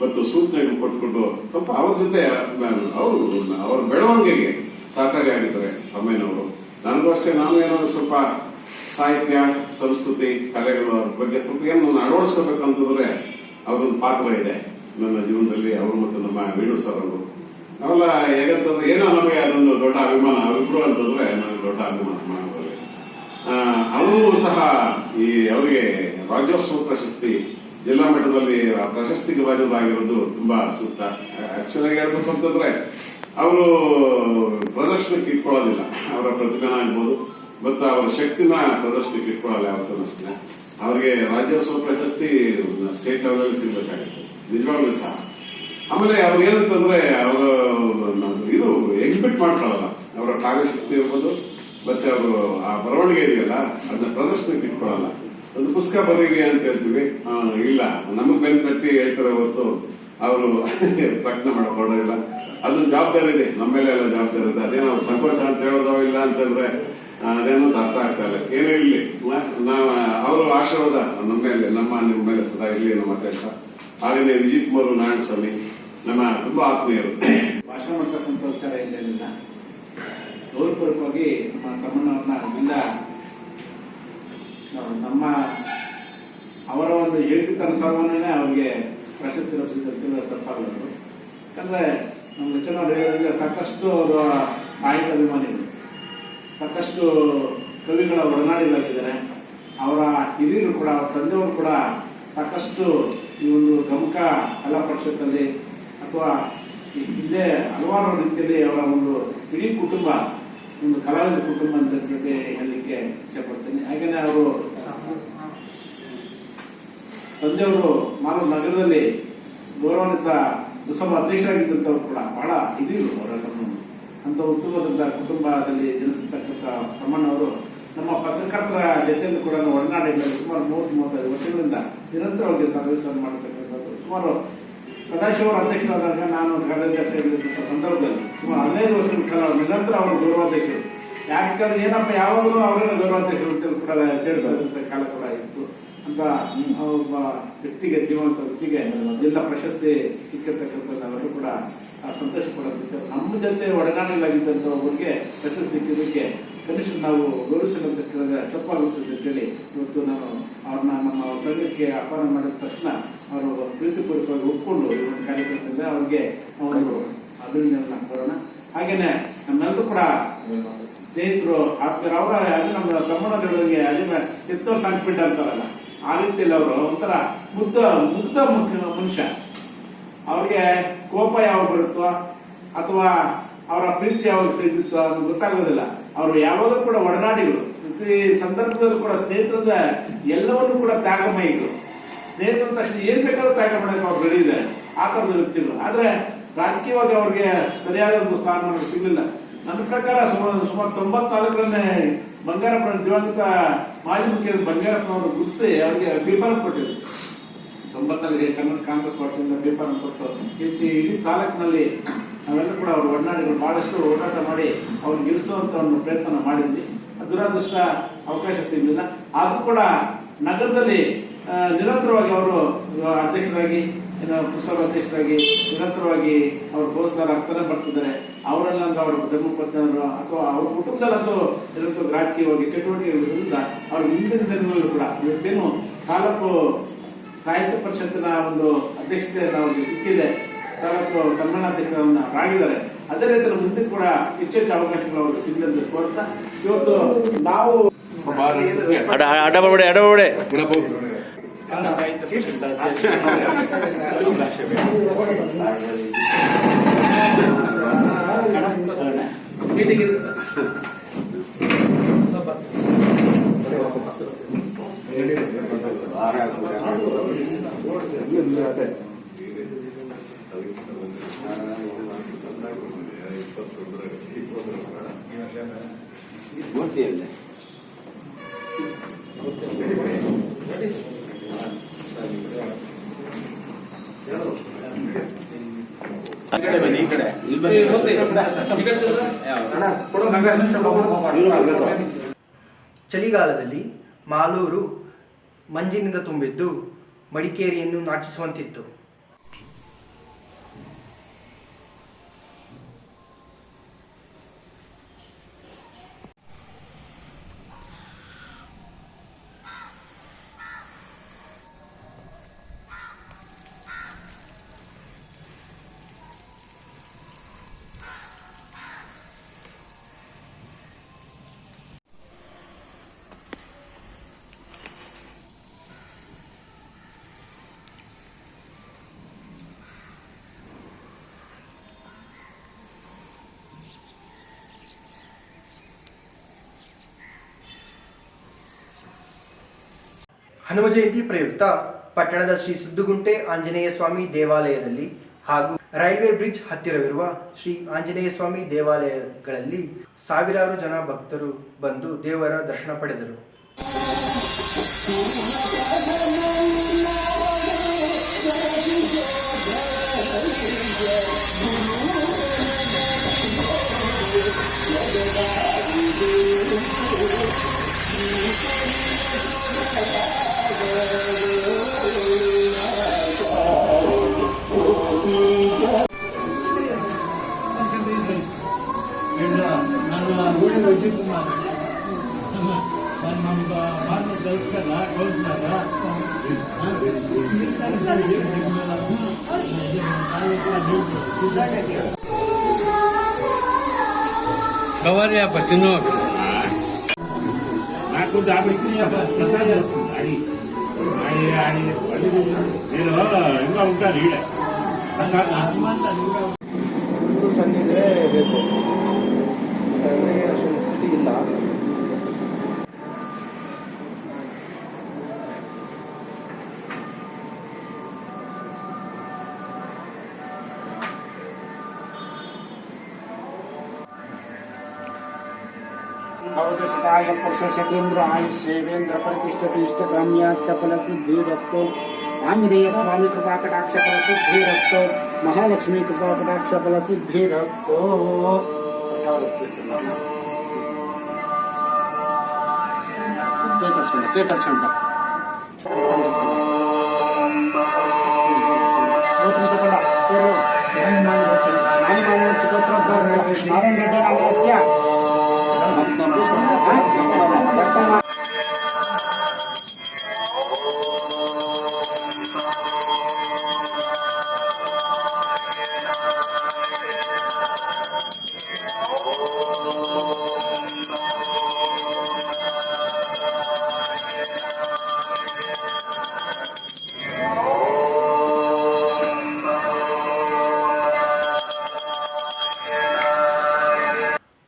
ಮತ್ತು ಸೂಚನೆಗಳು ಕೊಟ್ಕೊಂಡು ಸ್ವಲ್ಪ ಅವ್ರ ಜೊತೆ ಅವ್ರ ಬೆಳವಣಿಗೆಗೆ ಸಹಕಾರಿಯಾಗಿದ್ದಾರೆ ಅಮ್ಮನವರು. ನನಗೂ ಅಷ್ಟೇ, ನಾನು ಏನಾದ್ರು ಸ್ವಲ್ಪ ಸಾಹಿತ್ಯ, ಸಂಸ್ಕೃತಿ, ಕಲೆಗಳು ಅದ್ರ ಬಗ್ಗೆ ಸ್ವಲ್ಪ ಏನು ಅಳವಡಿಸ್ಕೋಬೇಕಂತಂದ್ರೆ ಅವ್ರೊಂದು ಪಾತ್ರ ಇದೆ ನನ್ನ ಜೀವನದಲ್ಲಿ. ಅವರು ಮತ್ತು ನಮ್ಮ ವೇಣು ಸರ್ ಅವರು ನಾವೆಲ್ಲ ಹೇಗಂತಂದ್ರೆ ಏನೋ ನಮಗೆ ಅದೊಂದು ದೊಡ್ಡ ಅಭಿಮಾನ. ಅವರಿಬ್ರು ಅಂತಂದ್ರೆ ನನಗೆ ದೊಡ್ಡ ಅಭಿಮಾನ ಮಾಡೋದ್ರಲ್ಲಿ. ಅವರು ಸಹ ಅವರಿಗೆ ರಾಜ್ಯೋತ್ಸವ ಪ್ರಶಸ್ತಿ ಜಿಲ್ಲಾ ಮಟ್ಟದಲ್ಲಿ ಪ್ರಶಸ್ತಿಗೆ ಭಾಜನರಾಗಿರೋದು ತುಂಬಾ ಸೂಕ್ತ. ಆಕ್ಚುಲಿ ಹೇಳ್ಬೇಕು ಅಂತಂದ್ರೆ ಅವರು ಪ್ರದರ್ಶನಕ್ಕೆ ಇಟ್ಕೊಳ್ಳೋದಿಲ್ಲ, ಅವರ ಪ್ರತಿಭೆನ ಆಗ್ಬೋದು ಮತ್ತು ಅವರ ಶಕ್ತಿನ ಪ್ರದರ್ಶನಕ್ಕೆ ಇಟ್ಕೊಳ್ಳಲ್ಲ ಯಾವತ್ತೂ ಅಷ್ಟೇ. ಅವ್ರಿಗೆ ರಾಜ್ಯೋತ್ಸವ ಪ್ರಶಸ್ತಿ ಸ್ಟೇಟ್ ಲೆವೆಲ್ ಸಿಗ್ಬೇಕಾಗಿತ್ತು ನಿಜವಾಗ್ಲೂ ಸಹ. ಆಮೇಲೆ ಅವ್ರು ಏನಂತಂದ್ರೆ ಅವರು ಇದು ಎಕ್ಸ್ಪೆಕ್ಟ್ ಮಾಡ್ಕೊಳ್ಳಲ್ಲ, ಅವರ ಕಾವ್ಯಶಕ್ತಿ ಇರ್ಬೋದು ಮತ್ತೆ ಅವರು ಆ ಬರವಣಿಗೆ ಇದೆಯಲ್ಲ ಅದನ್ನ ಪ್ರದರ್ಶನಕ್ಕೆ ಇಟ್ಕೊಳ್ಳಲ್ಲ. ಒಂದು ಪುಸ್ತಕ ಬರೀರಿ ಅಂತ ಹೇಳ್ತೀವಿ, ಇಲ್ಲ ನಮಗ್ ಬೆನ್ ತಟ್ಟಿ ಹೇಳ್ತಾರೆ ಹೊರತು ಅವರು ಪ್ರಯತ್ನ ಮಾಡ್ಕೊಳ್ಳೋದಿಲ್ಲ. ಅದೊಂದು ಜವಾಬ್ದಾರಿ ಇದೆ, ನಮ್ಮ ಮೇಲೆ ಎಲ್ಲ ಜವಾಬ್ದಾರಿ ಇದೆ. ಅದೇನೋ ಸಂಕೋಚ ಅಂತ ಹೇಳೋದೋ ಇಲ್ಲ ಅಂತಂದ್ರೆ ಅದೇನೋ ಅರ್ಥ ಆಗ್ತಾ ಇಲ್ಲ. ಏನೂ ಇಲ್ಲಿ ಅವರು ಆಶೀರ್ವಾದ ನಮ್ಮ ನಿಮ್ಮ ಮೇಲೆ ಸದಾ ಇರಲಿ ಅನ್ನೋ ಮಾತಾಡ್ತಾ. ಹಾಗೆಯೇ ವಿಜಯ್ ಕುಮಾರ್ ನಾರಾಯಣ ಸ್ವಾಮಿ ನಮ್ಮ ತುಂಬಾ ಆತ್ಮೀಯರು. ಭಾಷಣ ಮಾಡ್ತಕ್ಕಂಥ ವಿಚಾರ ಇಲ್ಲ, ಗೌರವಪೂರ್ವಕವಾಗಿ ನಮ್ಮ ತಮ್ಮನವ್ರನ್ನ ನಮ್ಮ ಅವರ ಒಂದು ಯೋಗ್ಯತನುಸಾರವನ್ನೇ ಅವರಿಗೆ ಪ್ರಶಸ್ತಿ ಲಭಿಸಿದಂತ ತಪ್ಪಾಗಲ್ಲ. ಯಾಕಂದ್ರೆ ನಮ್ಮ ರಚನವ್ರು ಹೇಳೋದ್ರಿಂದ ಸಾಕಷ್ಟು ಅವರ ಸಾಹಿತ್ಯ ಅಭಿಮಾನಿಗಳು, ಸಾಕಷ್ಟು ಕವಿಗಳ ಒಡನಾಡಿಗಳಾಗಿದ್ದಾರೆ. ಅವರ ಹಿರಿಯರು ಕೂಡ, ಅವರ ತಂದೆಯವರು ಕೂಡ ಸಾಕಷ್ಟು ಈ ಒಂದು ಗಮಕ ಕಲಾ ಪರಿಷತ್ತಲ್ಲಿ ಅಥವಾ ಹಿಂದೆ ಹಲವಾರು ರೀತಿಯಲ್ಲಿ ಅವರ ಒಂದು ಇಡೀ ಕುಟುಂಬ ಒಂದು ಕಲಾವಿದ ಕುಟುಂಬ ಅಂತ ಹೇಳಲಿಕ್ಕೆ ಇಷ್ಟಪಡ್ತೀನಿ. ಹಾಗೇನೆ ಅವರು ತಂದೆಯವರು ಮಾಲೂರು ನಗರದಲ್ಲಿ ಗೌರವಾನ್ವಿತ ಉತ್ಸವ ಅಧ್ಯಕ್ಷರಾಗಿದ್ದಂಥವ್ರು ಕೂಡ ಬಹಳ ಹಿರಿಯರು ಅವರೆಲ್ಲರೂ. ಅಂತ ಉತ್ತಮವಾದ ಕುಟುಂಬದಲ್ಲಿ ಜನಿಸತಕ್ಕಂಥ ತಮ್ಮಣ್ಣವರು ನಮ್ಮ ಪತ್ರಕರ್ತರ ಜೊತೆಯಲ್ಲೂ ಕೂಡ ಒಡನಾಡಿದ್ದಾರೆ. ಸುಮಾರು 30-35 ವರ್ಷಗಳಿಂದ ನಿರಂತರವಾಗಿ ಸರ್ವಿಸನ್ನು ಮಾಡತಕ್ಕಂಥದ್ದು. ಸುಮಾರು ಸದಾಶಿವರ ಅಧ್ಯಕ್ಷರಾದಾಗ ನಾನು ಕಾರ್ಯಾಧ್ಯಕ್ಷರಾಗಿದ್ದಂಥ ಸಂದರ್ಭದಲ್ಲಿ ಸುಮಾರು 15 ವರ್ಷಗಳ ಕಾಲ ನಿರಂತರ ಅವರು ಗೌರವಾಧ್ಯಕ್ಷರು. ಯಾಕಂದ್ರೆ ಏನಪ್ಪ ಯಾವಾಗಲೂ ಅವರೇನು ಗೌರವಾಧ್ಯಕ್ಷರು ಅಂತ ಕೂಡ ಹೇಳ್ತಾ ಕಾಲ ಕೂಡ ಇತ್ತು ಅಂತ ಒಬ್ಬ ವ್ಯಕ್ತಿಗೆ, ಜೀವಂತ ವ್ಯಕ್ತಿಗೆ ಜಿಲ್ಲಾ ಪ್ರಶಸ್ತಿ ಸಿಕ್ಕಿರ್ತಕ್ಕಂಥದ್ದು ನಾವೆಲ್ಲರೂ ಕೂಡ ಸಂತೋಷ ಪಡುತ್ತಿದ್ದೇವೆ. ನಮ್ಮ ಜೊತೆ ಒಡನಾಡಿಲಾಗಿದ್ದಂಥ ಒಬ್ಬರಿಗೆ ಪ್ರಶಸ್ತಿ ಸಿಕ್ಕಿದ್ದಕ್ಕೆ ಕನಿಷ್ಠ ನಾವು ಗೌರವಿಸಲಂತ ಕೇಳಿದ್ರೆ ತಪ್ಪಾಗುತ್ತದೆ ಅಂತೇಳಿ ಇವತ್ತು ನಾನು ಅವ್ರನ್ನ ನಮ್ಮ ಸಂಘಕ್ಕೆ ಆಹ್ವಾನ ಮಾಡಿದ ತಕ್ಷಣ ಅವರು ಪ್ರೀತಿಪೂರ್ವಕವಾಗಿ ಒಪ್ಪಿಕೊಂಡು ಈ ಒಂದು ಕಾರ್ಯಕ್ರಮದಿಂದ ಅವ್ರಿಗೆ ಅವರು ಅಭಿನಂದನೆ ಕೊಡೋಣ. ಹಾಗೇನೆ ನಮ್ಮೆಲ್ಲರೂ ಕೂಡ ಸ್ನೇಹಿತರು ಆಪ್ತರು ಅವರ ಅಲ್ಲಿ ನಮ್ಮ ತಮ್ಮನಗಳಿಗೆ ಅಲ್ಲಿ ಎತ್ತೋ ಸಾಕ್ಬಿಟ್ಟ ಅಂತಾರಲ್ಲ, ಆ ರೀತಿಯಲ್ಲಿ ಅವರು ಒಂಥರ ಮುಗ್ಧ ಮನುಷ್ಯ. ಅವ್ರಿಗೆ ಕೋಪ ಯಾವಾಗ ಬರುತ್ತೋ ಅಥವಾ ಅವರ ಪ್ರೀತಿ ಯಾವಾಗ ಸಿಗುತ್ತೋ ಅದು ಗೊತ್ತಾಗೋದಿಲ್ಲ. ಅವರು ಯಾವಾಗ ಕೂಡ ಒಡನಾಡಿಗಳು, ಪ್ರತಿ ಸಂದರ್ಭದಲ್ಲೂ ಕೂಡ ಸ್ನೇಹಿತರದ ಎಲ್ಲವನ್ನೂ ಕೂಡ ತ್ಯಾಗಮಯಿಗಳು. ಸ್ನೇಹಿತರ ತಕ್ಷಣ ಏನ್ ಬೇಕಾದ್ರೂ ತ್ಯಾಗ ಮಾಡಕ್ಕೆ ಅವ್ರು ಬೆಳೆದಿದ್ದಾರೆ, ಆ ತರದ ವ್ಯಕ್ತಿಗಳು. ಆದ್ರೆ ರಾಜಕೀಯವಾಗಿ ಅವ್ರಿಗೆ ಸರಿಯಾದ ಒಂದು ಸ್ಥಾನಮಾನ ಸಿಗಲಿಲ್ಲ. ನನ್ನ ಪ್ರಕಾರ ಸುಮಾರು 94ರನ್ನೇ ಬಂಗಾರಪ್ಪ ದಿವಂಗತ ಮಾಜಿ ಮುಖ್ಯಮಂತ್ರಿ ಬಂಗಾರಪ್ಪನವರು ಗುರುತಿಸಿ ಅವರಿಗೆ ಬೀಫಾರಂ ಕೊಟ್ಟಿದ್ರು. 94ಗೆ ಕರ್ನಾಟಕ ಕಾಂಗ್ರೆಸ್ ಪಾರ್ಟಿಯಿಂದ ಬೀಫಾರಂ ಕೊಟ್ಟು ಇಡೀ ತಾಲೂಕಿನಲ್ಲಿ ನಾವೆಲ್ಲ ಕೂಡ ಅವರು ಒಡನಾಡಿಗಳು ಬಹಳಷ್ಟು ಹೋರಾಟ ಮಾಡಿ ಅವ್ರು ಗೆಲ್ಲಿಸುವಂತ ಒಂದು ಪ್ರಯತ್ನ ಮಾಡಿದ್ವಿ. ದುರಾದೃಷ್ಟ ಅವಕಾಶ ಸಿಗಲಿಲ್ಲ. ಆದ್ರೂ ಕೂಡ ನಗರದಲ್ಲಿ ನಿರಂತರವಾಗಿ ಅವರು ಅಧ್ಯಕ್ಷರಾಗಿ, ಪುಸ್ತಕ ಅಧ್ಯಕ್ಷರಾಗಿ ನಿರಂತರವಾಗಿ ಅವರು ಪ್ರೋತ್ಸಾಹ ಆಗ್ತಾನೆ ಬರ್ತಿದ್ದಾರೆ. ಅವರೆಲ್ಲಂದ್ರೆ ಅವರ ಧರ್ಮಪತ್ನಿಯವರು ಅಥವಾ ಅವ್ರ ಕುಟುಂಬದಲ್ಲಂತೂ ನಿರಂತರ ರಾಜಕೀಯವಾಗಿ ಚಟುವಟಿಕೆಗಳಿಂದ ಅವ್ರ ಹಿಂದಿನ ದಿನಗಳಲ್ಲೂ ಕೂಡ ಇವತ್ತೇನು ತಾಲೂಕು ಸಾಹಿತ್ಯ ಪರಿಷತ್ತಿನ ಒಂದು ಅಧ್ಯಕ್ಷತೆ ನಾವು ಸಿಕ್ಕಿದೆ, ತಾಲೂಕು ಸಮ್ಮೇಳನಾಧ್ಯಕ್ಷರನ್ನಾಗಿದ್ದಾರೆ. ಅದೇ ರೀತಿ ಮುಂದೆ ಕೂಡ ಹೆಚ್ಚೆಚ್ಚು ಅವಕಾಶಗಳು ಅವರು ಸಿಗಲೆಂದು ಕೋರ್ತಾ ಇವತ್ತು ನಾವು ಕನ್ನಡ ಸಾಹಿತ್ಯ ಪರಿಷತ್ ಚಳಿಗಾಲದಲ್ಲಿ ಮಾಲೂರು ಮಂಜಿನಿಂದ ತುಂಬಿದ್ದು ಮಡಿಕೇರಿಯನ್ನು ನಾಚಿಸುವಂತಿತ್ತು. ಹನುಮ ಜಯಂತಿ ಪ್ರಯುಕ್ತ ಪಟ್ಟಣದ ಶ್ರೀ ಸಿದ್ದುಗುಂಟೆ ಆಂಜನೇಯ ಸ್ವಾಮಿ ದೇವಾಲಯದಲ್ಲಿ ಹಾಗೂ ರೈಲ್ವೆ ಬ್ರಿಡ್ಜ್ ಹತ್ತಿರವಿರುವ ಶ್ರೀ ಆಂಜನೇಯ ಸ್ವಾಮಿ ದೇವಾಲಯಗಳಲ್ಲಿ ಸಾವಿರಾರು ಜನ ಭಕ್ತರು ಬಂದು ದೇವರ ದರ್ಶನ ಪಡೆದರು. Kawarnya apa jenuh? Aku dah bikin apa? Masalah hari. Ini enggak bukan dia. Enggak mana enggak. ಇದು ಸನ್ನಿಧೆ ಬೇಕು, ಸಿಟಿ ಇಲ್ಲ. भवदशताय पुरुषशतेन्द्र आयुष्येवेन्द्र प्रतिष्ठति इष्टकाम्यार्थफलसिद्धिरस्तु आंजनेय स्वामी कृपा कटाक्ष फलसिद्धिरस्तु महालक्ष्मी कृपा कटाक्ष फलसिद्धिरस्तु चेतर्षण नारायण रेड्डी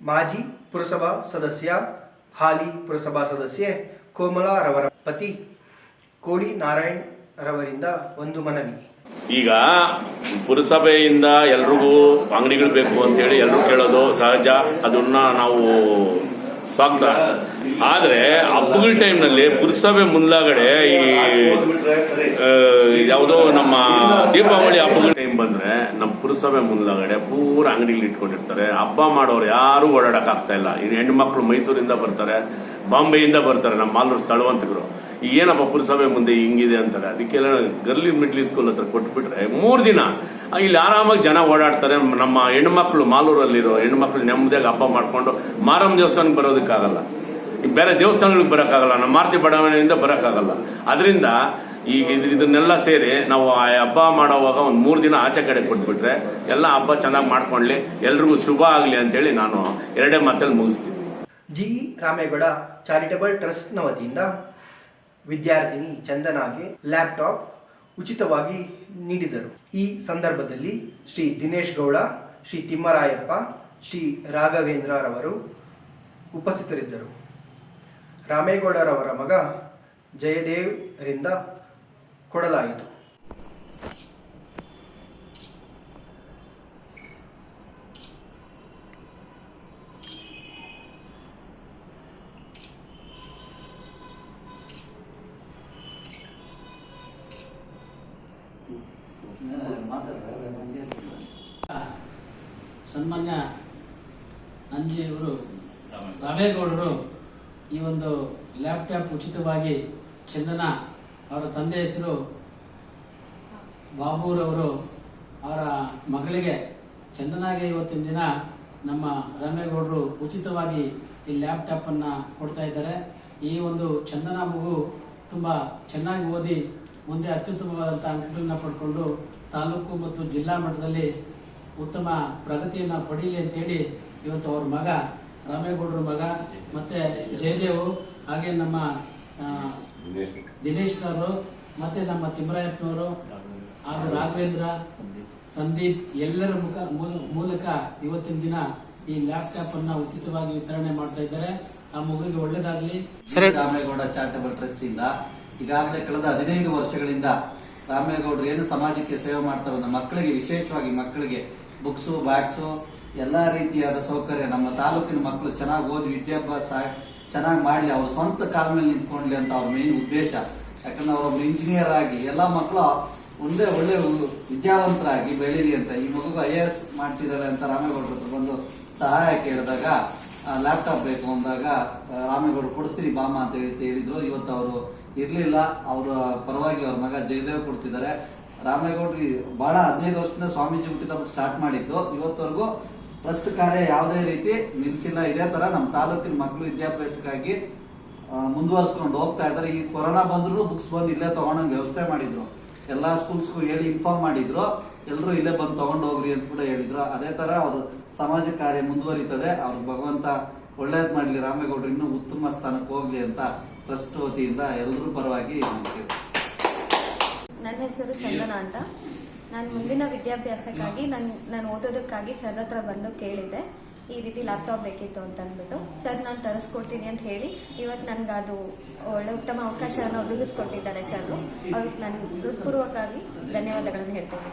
ಮಾಜಿ ಪುರಸಭಾ ಸದಸ್ಯ ಹಾಲಿ ಪುರಸಭಾ ಸದಸ್ಯೆ ಕೋಮಲಾ ರವರ ಪತಿ ಕೋಡಿ ನಾರಾಯಣ್ ರವರಿಂದ ಒಂದು ಮನವಿ. ಈಗ ಪುರಸಭೆಯಿಂದ ಎಲ್ರಿಗೂ ಅಂಗಡಿಗಳು ಬೇಕು ಅಂತೇಳಿ ಎಲ್ಲರೂ ಕೇಳೋದು ಸಹಜ, ಅದನ್ನ ನಾವು ಸ್ವಾಗತ. ಆದರೆ ಹಬ್ಬಗಳ ಟೈಮ್ನಲ್ಲಿ ಪುರಸಭೆ ಮುಂದಾಗಡೆ ಈ ಯಾವುದೋ ನಮ್ಮ ದೀಪಾವಳಿ ಹಬ್ಬಗಳ ಟೈಮ್ ಬಂದ್ರೆ ನಮ್ಮ ಪುರಸಭೆ ಮುಂದಾಗಡೆ ಪೂರ ಅಂಗಡಿಗಳು ಇಟ್ಕೊಂಡಿರ್ತಾರೆ. ಹಬ್ಬ ಮಾಡೋರು ಯಾರು ಓಡಾಡಕ್ ಆಗ್ತಾ ಇಲ್ಲ. ಈ ಹೆಣ್ಮಕ್ಳು ಮೈಸೂರಿಂದ ಬರ್ತಾರೆ, ಬಾಂಬೆಯಿಂದ ಬರ್ತಾರೆ, ನಮ್ಮ ಮಾಲೂರು ಸ್ಥಳವಂತರು. ಏನಪ್ಪ ಪುರಸಭೆ ಮುಂದೆ ಹಿಂಗಿದೆ ಅಂತಾರೆ. ಅದಕ್ಕೆಲ್ಲ ಗರ್ಲಿ ಮಿಡ್ಲ್ ಸ್ಕೂಲ್ ಹತ್ರ ಕೊಟ್ಬಿಟ್ರೆ 3 ದಿನ ಇಲ್ಲಿ ಆರಾಮಾಗಿ ಜನ ಓಡಾಡ್ತಾರೆ. ನಮ್ಮ ಹೆಣ್ಮಕ್ಳು ಮಾಲೂರಲ್ಲಿರೋ ಹೆಣ್ಮಕ್ಳು ನೆಮ್ಮದಿಯಾಗಿ ಹಬ್ಬ ಮಾಡ್ಕೊಂಡು ಮಾರಮ್ಮ ದೇವಸ್ಥಾನಕ್ಕೆ ಬರೋದಕ್ಕಾಗಲ್ಲ, ಬೇರೆ ದೇವಸ್ಥಾನಗಳಿಗೆ ಬರೋಕ್ಕಾಗಲ್ಲ, ನಮ್ಮ ಮಾರುತಿ ಬಡಾವಣೆಯಿಂದ ಬರೋಕ್ಕಾಗಲ್ಲ. ಅದರಿಂದ ಈಗ ಇದನ್ನೆಲ್ಲ ಸೇರಿ ನಾವು ಆ ಹಬ್ಬ ಮಾಡೋವಾಗ ಒಂದು 3 ದಿನ ಆಚೆ ಕಡೆ ಕೊಟ್ಬಿಟ್ರೆ ಎಲ್ಲ ಹಬ್ಬ ಚೆನ್ನಾಗಿ ಮಾಡ್ಕೊಳ್ಳಿ, ಎಲ್ರಿಗೂ ಶುಭ ಆಗಲಿ ಅಂತೇಳಿ ನಾನು 2 ಮಾತಲ್ಲಿ ಮುಗಿಸ್ತೀನಿ. ಜಿ ರಾಮೇಗೌಡ ಚಾರಿಟಬಲ್ ಟ್ರಸ್ಟ್ನ ವತಿಯಿಂದ ವಿದ್ಯಾರ್ಥಿನಿ ಚಂದನಾಗೆ ಲ್ಯಾಪ್ಟಾಪ್ ಉಚಿತವಾಗಿ ನೀಡಿದರು. ಈ ಸಂದರ್ಭದಲ್ಲಿ ಶ್ರೀ ದಿನೇಶ್ ಗೌಡ, ಶ್ರೀ ತಿಮ್ಮರಾಯಪ್ಪ, ಶ್ರೀ ರಾಘವೇಂದ್ರರವರು ಉಪಸ್ಥಿತರಿದ್ದರು. ರಾಮೇಗೌಡರವರ ಮಗ ಜಯದೇವ್ರಿಂದ ಕೊಡಲಾಯಿತು. ಸನ್ಮಾನ್ಯ ನಂಜಿಯವರು ರಾಮೇಗೌಡರು ಈ ಒಂದು ಲ್ಯಾಪ್ಟಾಪ್ ಉಚಿತವಾಗಿ ಚಂದನ ಅವರ ತಂದೆ ಹೆಸರು ಬಾಬುರವರು ಅವರ ಮಗಳಿಗೆ ಚಂದನಾಗೆ ಇವತ್ತಿನ ದಿನ ನಮ್ಮ ರಾಮೇಗೌಡರು ಉಚಿತವಾಗಿ ಈ ಲ್ಯಾಪ್ಟಾಪ್ ಅನ್ನ ಕೊಡ್ತಾ ಇದ್ದಾರೆ. ಈ ಒಂದು ಚಂದನ ಮಗು ತುಂಬಾ ಚೆನ್ನಾಗಿ ಓದಿ ಮುಂದೆ ಅತ್ಯುತ್ತಮವಾದಂತಹ ಅಂಕಗಳನ್ನ ಪಡ್ಕೊಂಡು ತಾಲೂಕು ಮತ್ತು ಜಿಲ್ಲಾ ಮಟ್ಟದಲ್ಲಿ ಉತ್ತಮ ಪ್ರಗತಿಯನ್ನ ಪಡೀಲಿ ಅಂತೇಳಿ ಇವತ್ತು ಅವ್ರ ಮಗ ರಾಮೇಗೌಡರ ಮಗ ಮತ್ತೆ ಜಯದೇವ್, ಹಾಗೆ ನಮ್ಮ ದಿನೇಶ್ ಅವರು, ಮತ್ತೆ ನಮ್ಮ ತಿಮ್ಮರಾಯಪ್ಪನವರು ಹಾಗೂ ರಾಘವೇಂದ್ರ, ಸಂದೀಪ್ ಎಲ್ಲರ ಮೂಲಕ ಇವತ್ತಿನ ದಿನ ಈ ಲ್ಯಾಪ್ಟಾಪ್ ಅನ್ನ ಉಚಿತವಾಗಿ ವಿತರಣೆ ಮಾಡ್ತಾ ಇದ್ದಾರೆ. ಆ ಮಗುವಿಗೆ ಒಳ್ಳೇದಾಗ್ಲಿ. ರಾಮೇಗೌಡ ಚಾರಿಟಬಲ್ ಟ್ರಸ್ಟ್ ಇಂದ ಈಗಾಗಲೇ ಕಳೆದ 15 ವರ್ಷಗಳಿಂದ ರಾಮೇಗೌಡರು ಏನು ಸಮಾಜಕ್ಕೆ ಸೇವೆ ಮಾಡ್ತಾ ಬಂದ ಮಕ್ಕಳಿಗೆ, ವಿಶೇಷವಾಗಿ ಮಕ್ಕಳಿಗೆ ಬುಕ್ಸು, ಬ್ಯಾಗ್ಸು, ಎಲ್ಲಾ ರೀತಿಯಾದ ಸೌಕರ್ಯ ನಮ್ಮ ತಾಲೂಕಿನ ಮಕ್ಕಳು ಚೆನ್ನಾಗಿ ಓದಿ ವಿದ್ಯಾಭ್ಯಾಸ ಚೆನ್ನಾಗಿ ಮಾಡಲಿ, ಅವ್ರ ಸ್ವಂತ ಕಾಲ ಮೇಲೆ ನಿಂತ್ಕೊಂಡ್ಲಿ ಅಂತ ಅವ್ರ ಮೇನ್ ಉದ್ದೇಶ. ಯಾಕಂದ್ರೆ ಅವರೊಬ್ರು ಇಂಜಿನಿಯರ್ ಆಗಿ ಎಲ್ಲಾ ಮಕ್ಕಳು ಒಂದೇ ಒಳ್ಳೆ ವಿದ್ಯಾವಂತರಾಗಿ ಬೆಳೀಲಿ ಅಂತ ಈ ಮಗುಗೆ IAS ಮಾಡ್ತಿದ್ದಾರೆ ಅಂತ ರಾಮೇಗೌಡರ ಹತ್ರ ಬಂದು ಸಹಾಯ ಕೇಳಿದಾಗ ಲ್ಯಾಪ್ಟಾಪ್ ಬೇಕು ಅಂದಾಗ ರಾಮೇಗೌಡರು ಕೊಡಿಸ್ತೀನಿ ಬಾಮ ಅಂತ ಹೇಳಿದ್ರು. ಇವತ್ತು ಅವರು ಇರ್ಲಿಲ್ಲ, ಅವರ ಪರವಾಗಿ ಅವ್ರ ಮಗ ಜಯದೇವ್ ಕೊಡ್ತಿದ್ದಾರೆ. ರಾಮೇಗೌಡ್ರಿ ಬಹಳ 15 ವರ್ಷದಿಂದ ಸ್ವಾಮೀಜಿ ಹುಟ್ಟಿದ ಸ್ಟಾರ್ಟ್ ಮಾಡಿದ್ದು ಇವತ್ತವರೆಗೂ ಟ್ರಸ್ಟ್ ಕಾರ್ಯ ಯಾವುದೇ ರೀತಿ ನಿಲ್ಸಿಲ್ಲ. ಇದೇ ತರ ನಮ್ಮ ತಾಲೂಕಿನ ಮಕ್ಕಳು ವಿದ್ಯಾಭ್ಯಾಸಕ್ಕಾಗಿ ಮುಂದುವರ್ಸ್ಕೊಂಡು ಹೋಗ್ತಾ ಇದ್ದಾರೆ. ಈ ಕೊರೋನಾ ಬಂದ್ರು ಬುಕ್ಸ್ ಬಂದು ಇಲ್ಲೇ ತಗೊಂಡಂಗೆ ವ್ಯವಸ್ಥೆ ಮಾಡಿದ್ರು. ಎಲ್ಲಾ ಸ್ಕೂಲ್ಸ್ಗೂ ಹೇಳಿ ಇನ್ಫಾರ್ಮ್ ಮಾಡಿದ್ರು, ಎಲ್ಲರೂ ಇಲ್ಲೇ ಬಂದು ತಗೊಂಡು ಹೋಗ್ರಿ ಅಂತ ಕೂಡ ಹೇಳಿದ್ರು. ಅದೇ ತರ ಅವರು ಸಮಾಜ ಕಾರ್ಯ ಮುಂದುವರಿತದೆ. ಅವ್ರಿಗೆ ಭಗವಂತ ಒಳ್ಳೇದ್ ಮಾಡ್ಲಿ, ರಾಮೇಗೌಡರು ಇನ್ನೂ ಉತ್ತಮ ಸ್ಥಾನಕ್ಕೆ ಹೋಗ್ಲಿ ಅಂತ ಟ್ರಸ್ಟ್ ವತಿಯಿಂದ ಎಲ್ಲರೂ ಪರವಾಗಿ ನನ್ನ ಹೆಸರು ಚಂದನ ಅಂತ. ನಾನು ಮುಂದಿನ ವಿದ್ಯಾಭ್ಯಾಸಕ್ಕಾಗಿ ನಾನು ಓದೋದಕ್ಕಾಗಿ ಸರ್ ಹತ್ರ ಬಂದು ಕೇಳಿದ್ದೆ, ಈ ರೀತಿ ಲ್ಯಾಪ್ಟಾಪ್ ಬೇಕಿತ್ತು ಅಂತ ಅಂದ್ಬಿಟ್ಟು. ಸರ್ ನಾನು ತರಿಸ್ಕೊಡ್ತೀನಿ ಅಂತ ಹೇಳಿ ಇವತ್ತು ನನ್ಗೆ ಅದು ಒಳ್ಳೆ ಉತ್ತಮ ಅವಕಾಶವನ್ನು ಒದಗಿಸ್ಕೊಟ್ಟಿದ್ದಾರೆ ಸರ್. ಅವ್ರಿಗೆ ನಾನು ಹೃತ್ಪೂರ್ವಕವಾಗಿ ಧನ್ಯವಾದಗಳನ್ನು ಹೇಳ್ತೇನೆ.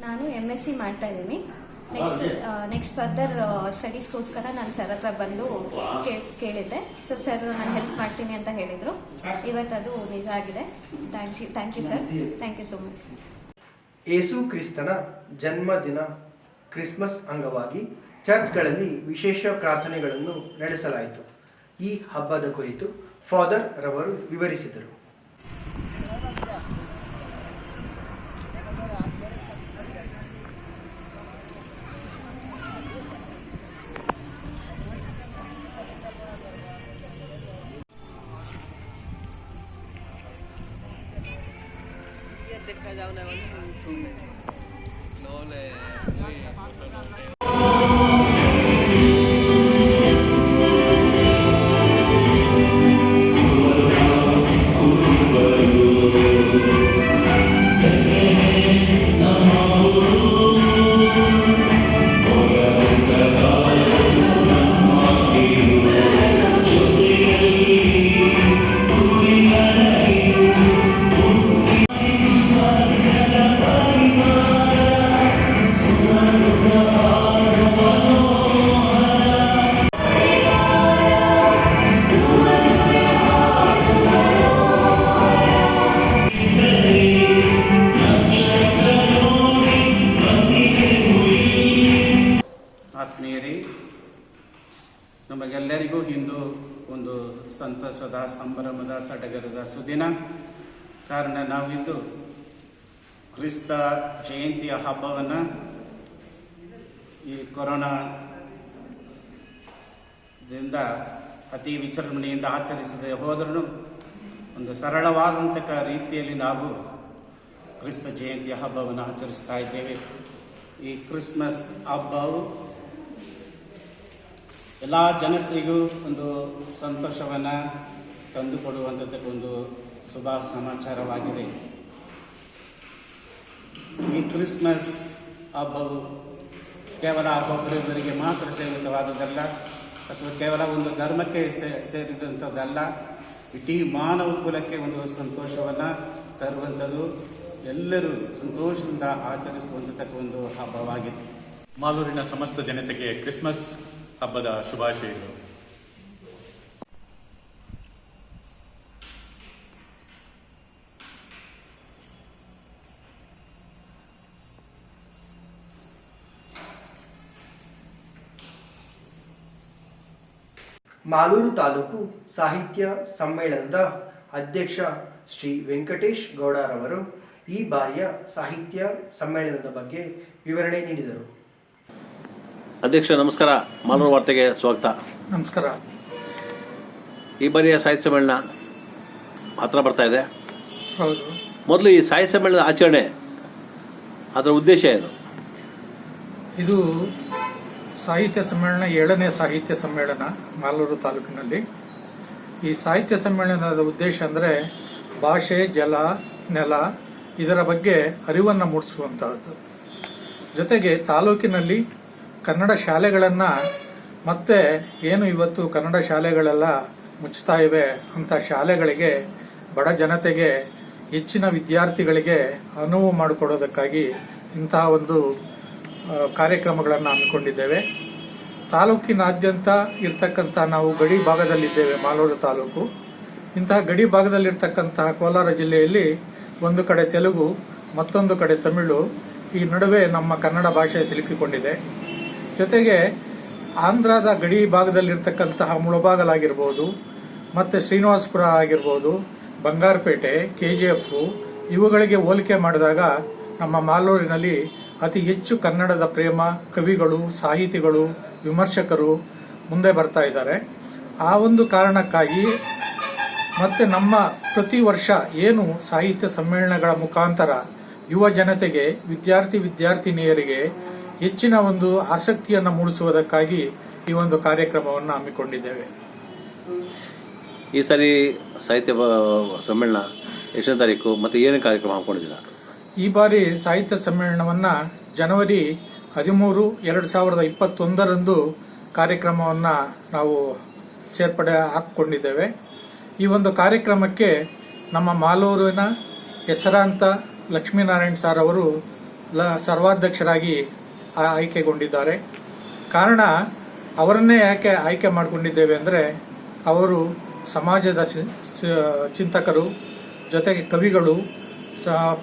ನಾನು MSc ಮಾಡ್ತಾ ಇದ್ದೀನಿ. ನೆಕ್ಸ್ಟ್ ಫರ್ದರ್ ಸ್ಟಡೀಸ್ಗೋಸ್ಕರ ನಾನು ಸರ್ ಹತ್ರ ಬಂದು ಕೇಳಿದ್ದೆ. ಸೊ ಸರ್ ನಾನು ಹೆಲ್ಪ್ ಮಾಡ್ತೀನಿ ಅಂತ ಹೇಳಿದರು. ಇವತ್ತದು ನಿಜ ಆಗಿದೆ. Thank you sir. Thank you so much. Yesu ಕ್ರಿಸ್ತನ ಜನ್ಮದಿನ ಕ್ರಿಸ್ಮಸ್ ಅಂಗವಾಗಿ ಚರ್ಚ್ಗಳಲ್ಲಿ ವಿಶೇಷ ಪ್ರಾರ್ಥನೆಗಳನ್ನು ನಡೆಸಲಾಯಿತು. ಈ ಹಬ್ಬದ ಕುರಿತು ಫಾದರ್ ರವರು ವಿವರಿಸಿದರು. ಆತ್ಮೀಯರೇ, ನಮಗೆಲ್ಲರಿಗೂ ಇಂದು ಒಂದು ಸಂತಸದ ಸಂಭ್ರಮದ ಸಡಗರದ ಸುದಿನ. ಕಾರಣ ನಾವಿಂದು ಕ್ರಿಸ್ತ ಜಯಂತಿಯ ಹಬ್ಬವನ್ನು ಈ ಕೊರೋನಾದಿಂದ ಅತಿ ವಿಜೃಂಭಣೆಯಿಂದ ಆಚರಿಸದೆ ಹೋದರೂ ಒಂದು ಸರಳವಾದಂಥ ರೀತಿಯಲ್ಲಿ ನಾವು ಕ್ರಿಸ್ತ ಜಯಂತಿಯ ಹಬ್ಬವನ್ನು ಆಚರಿಸ್ತಾ ಇದ್ದೇವೆ. ಈ ಕ್ರಿಸ್ಮಸ್ ಹಬ್ಬವು ಎಲ್ಲ ಜನತೆಗೂ ಒಂದು ಸಂತೋಷವನ್ನು ತಂದುಕೊಡುವಂಥದ್ದಕ್ಕೊಂದು ಶುಭ ಸಮಾಚಾರವಾಗಿದೆ. ಈ ಕ್ರಿಸ್ಮಸ್ ಹಬ್ಬವು ಕೇವಲ ಒಬ್ಬರಿಬ್ಬರಿಗೆ ಮಾತ್ರ ಸೀಮಿತವಾದದ್ದಲ್ಲ, ಅಥವಾ ಕೇವಲ ಒಂದು ಧರ್ಮಕ್ಕೆ ಸೇರಿದಂಥದ್ದಲ್ಲ. ಇಡೀ ಮಾನವ ಕುಲಕ್ಕೆ ಒಂದು ಸಂತೋಷವನ್ನು ತರುವಂಥದ್ದು, ಎಲ್ಲರೂ ಸಂತೋಷದಿಂದ ಆಚರಿಸುವಂಥ ಒಂದು ಹಬ್ಬವಾಗಿದೆ. ಮಾಲೂರಿನ ಸಮಸ್ತ ಜನತೆಗೆ ಕ್ರಿಸ್ಮಸ್ ಹಬ್ಬದ ಶುಭಾಶಯಗಳು. ಮಾಲೂರು ತಾಲೂಕು ಸಾಹಿತ್ಯ ಸಮ್ಮೇಳನದ ಅಧ್ಯಕ್ಷ ಶ್ರೀ ವೆಂಕಟೇಶ್ ಗೌಡರವರು ಈ ಬಾರಿಯ ಸಾಹಿತ್ಯ ಸಮ್ಮೇಳನದ ಬಗ್ಗೆ ವಿವರಣೆ ನೀಡಿದರು. ಅಧ್ಯಕ್ಷ ನಮಸ್ಕಾರ. ಮಾಲೂರು ವಾರ್ತೆಗೆ ಸ್ವಾಗತ. ನಮಸ್ಕಾರ. ಈ ಬಾರಿಯ ಸಾಹಿತ್ಯ ಸಮ್ಮೇಳನ ಹತ್ರ ಬರ್ತಾ ಇದೆ. ಹೌದು. ಮೊದಲು ಈ ಸಾಹಿತ್ಯ ಸಮ್ಮೇಳನದ ಆಚರಣೆ, ಅದರ ಉದ್ದೇಶ ಏನು? ಇದು ಸಾಹಿತ್ಯ ಸಮ್ಮೇಳನ 7ನೇ ಸಾಹಿತ್ಯ ಸಮ್ಮೇಳನ ಮಾಲೂರು ತಾಲೂಕಿನಲ್ಲಿ. ಈ ಸಾಹಿತ್ಯ ಸಮ್ಮೇಳನದ ಉದ್ದೇಶ ಅಂದರೆ ಭಾಷೆ, ಜಲ, ನೆಲ ಇದರ ಬಗ್ಗೆ ಅರಿವನ್ನು ಮೂಡಿಸುವಂತಹದ್ದು. ಜೊತೆಗೆ ತಾಲೂಕಿನಲ್ಲಿ ಕನ್ನಡ ಶಾಲೆಗಳನ್ನು ಮತ್ತೆ ಏನು ಇವತ್ತು ಕನ್ನಡ ಶಾಲೆಗಳೆಲ್ಲ ಮುಚ್ತಾ ಇವೆ ಅಂಥ ಶಾಲೆಗಳಿಗೆ, ಬಡ ಜನತೆಗೆ, ಹೆಚ್ಚಿನ ವಿದ್ಯಾರ್ಥಿಗಳಿಗೆ ಅನುವು ಮಾಡಿಕೊಡೋದಕ್ಕಾಗಿ ಇಂತಹ ಒಂದು ಕಾರ್ಯಕ್ರಮಗಳನ್ನು ಹಮ್ಮಿಕೊಂಡಿದ್ದೇವೆ. ತಾಲೂಕಿನಾದ್ಯಂತ ಇರ್ತಕ್ಕಂಥ ನಾವು ಗಡಿ ಭಾಗದಲ್ಲಿದ್ದೇವೆ ಮಾಲೂರು ತಾಲೂಕು. ಇಂತಹ ಗಡಿ ಭಾಗದಲ್ಲಿರ್ತಕ್ಕಂತಹ ಕೋಲಾರ ಜಿಲ್ಲೆಯಲ್ಲಿ ಒಂದು ಕಡೆ ತೆಲುಗು, ಮತ್ತೊಂದು ಕಡೆ ತಮಿಳು, ಈ ನಡುವೆ ನಮ್ಮ ಕನ್ನಡ ಭಾಷೆ ಸಿಲುಕಿಕೊಂಡಿದೆ. ಜೊತೆಗೆ ಆಂಧ್ರದ ಗಡಿ ಭಾಗದಲ್ಲಿರ್ತಕ್ಕಂತಹ ಮುಳಬಾಗಲಾಗಿರ್ಬೋದು, ಮತ್ತು ಶ್ರೀನಿವಾಸಪುರ ಆಗಿರ್ಬೋದು, ಬಂಗಾರಪೇಟೆ, KGF ಇವುಗಳಿಗೆ ಹೋಲಿಕೆ ಮಾಡಿದಾಗ ನಮ್ಮ ಮಾಲೂರಿನಲ್ಲಿ ಅತಿ ಹೆಚ್ಚು ಕನ್ನಡದ ಪ್ರೇಮ ಕವಿಗಳು, ಸಾಹಿತಿಗಳು, ವಿಮರ್ಶಕರು ಮುಂದೆ ಬರ್ತಾ ಇದ್ದಾರೆ. ಆ ಒಂದು ಕಾರಣಕ್ಕಾಗಿ ಮತ್ತೆ ನಮ್ಮ ಪ್ರತಿ ವರ್ಷ ಏನು ಸಾಹಿತ್ಯ ಸಮ್ಮೇಳನಗಳ ಮುಖಾಂತರ ಯುವ ಜನತೆಗೆ, ವಿದ್ಯಾರ್ಥಿನಿಯರಿಗೆ ಹೆಚ್ಚಿನ ಒಂದು ಆಸಕ್ತಿಯನ್ನು ಮೂಡಿಸುವುದಕ್ಕಾಗಿ ಈ ಒಂದು ಕಾರ್ಯಕ್ರಮವನ್ನು ಹಮ್ಮಿಕೊಂಡಿದ್ದೇವೆ. ಈ ಸಾರಿ ಸಾಹಿತ್ಯ ಸಮ್ಮೇಳನ ಎಷ್ಟನೇ ತಾರೀಕು ಮತ್ತು ಏನೇ ಕಾರ್ಯಕ್ರಮ ಹಮ್ಮಿಕೊಂಡಿದ್ದೀರಾ? ಈ ಬಾರಿ ಸಾಹಿತ್ಯ ಸಮ್ಮೇಳನವನ್ನು ಜನವರಿ 13, 2021 ಕಾರ್ಯಕ್ರಮವನ್ನು ನಾವು ಸೇರ್ಪಡೆ ಹಾಕಿಕೊಂಡಿದ್ದೇವೆ. ಈ ಒಂದು ಕಾರ್ಯಕ್ರಮಕ್ಕೆ ನಮ್ಮ ಮಾಲೂರಿನ ಹೆಸರಾಂತ ಲಕ್ಷ್ಮೀನಾರಾಯಣ್ ಸರ್ ಅವರು ಸರ್ವಾಧ್ಯಕ್ಷರಾಗಿ ಆಯ್ಕೆಗೊಂಡಿದ್ದಾರೆ. ಕಾರಣ ಅವರನ್ನೇ ಯಾಕೆ ಆಯ್ಕೆ ಮಾಡಿಕೊಂಡಿದ್ದೇವೆ ಅಂದರೆ ಅವರು ಸಮಾಜದ ಚಿಂತಕರು, ಜೊತೆಗೆ ಕವಿಗಳು,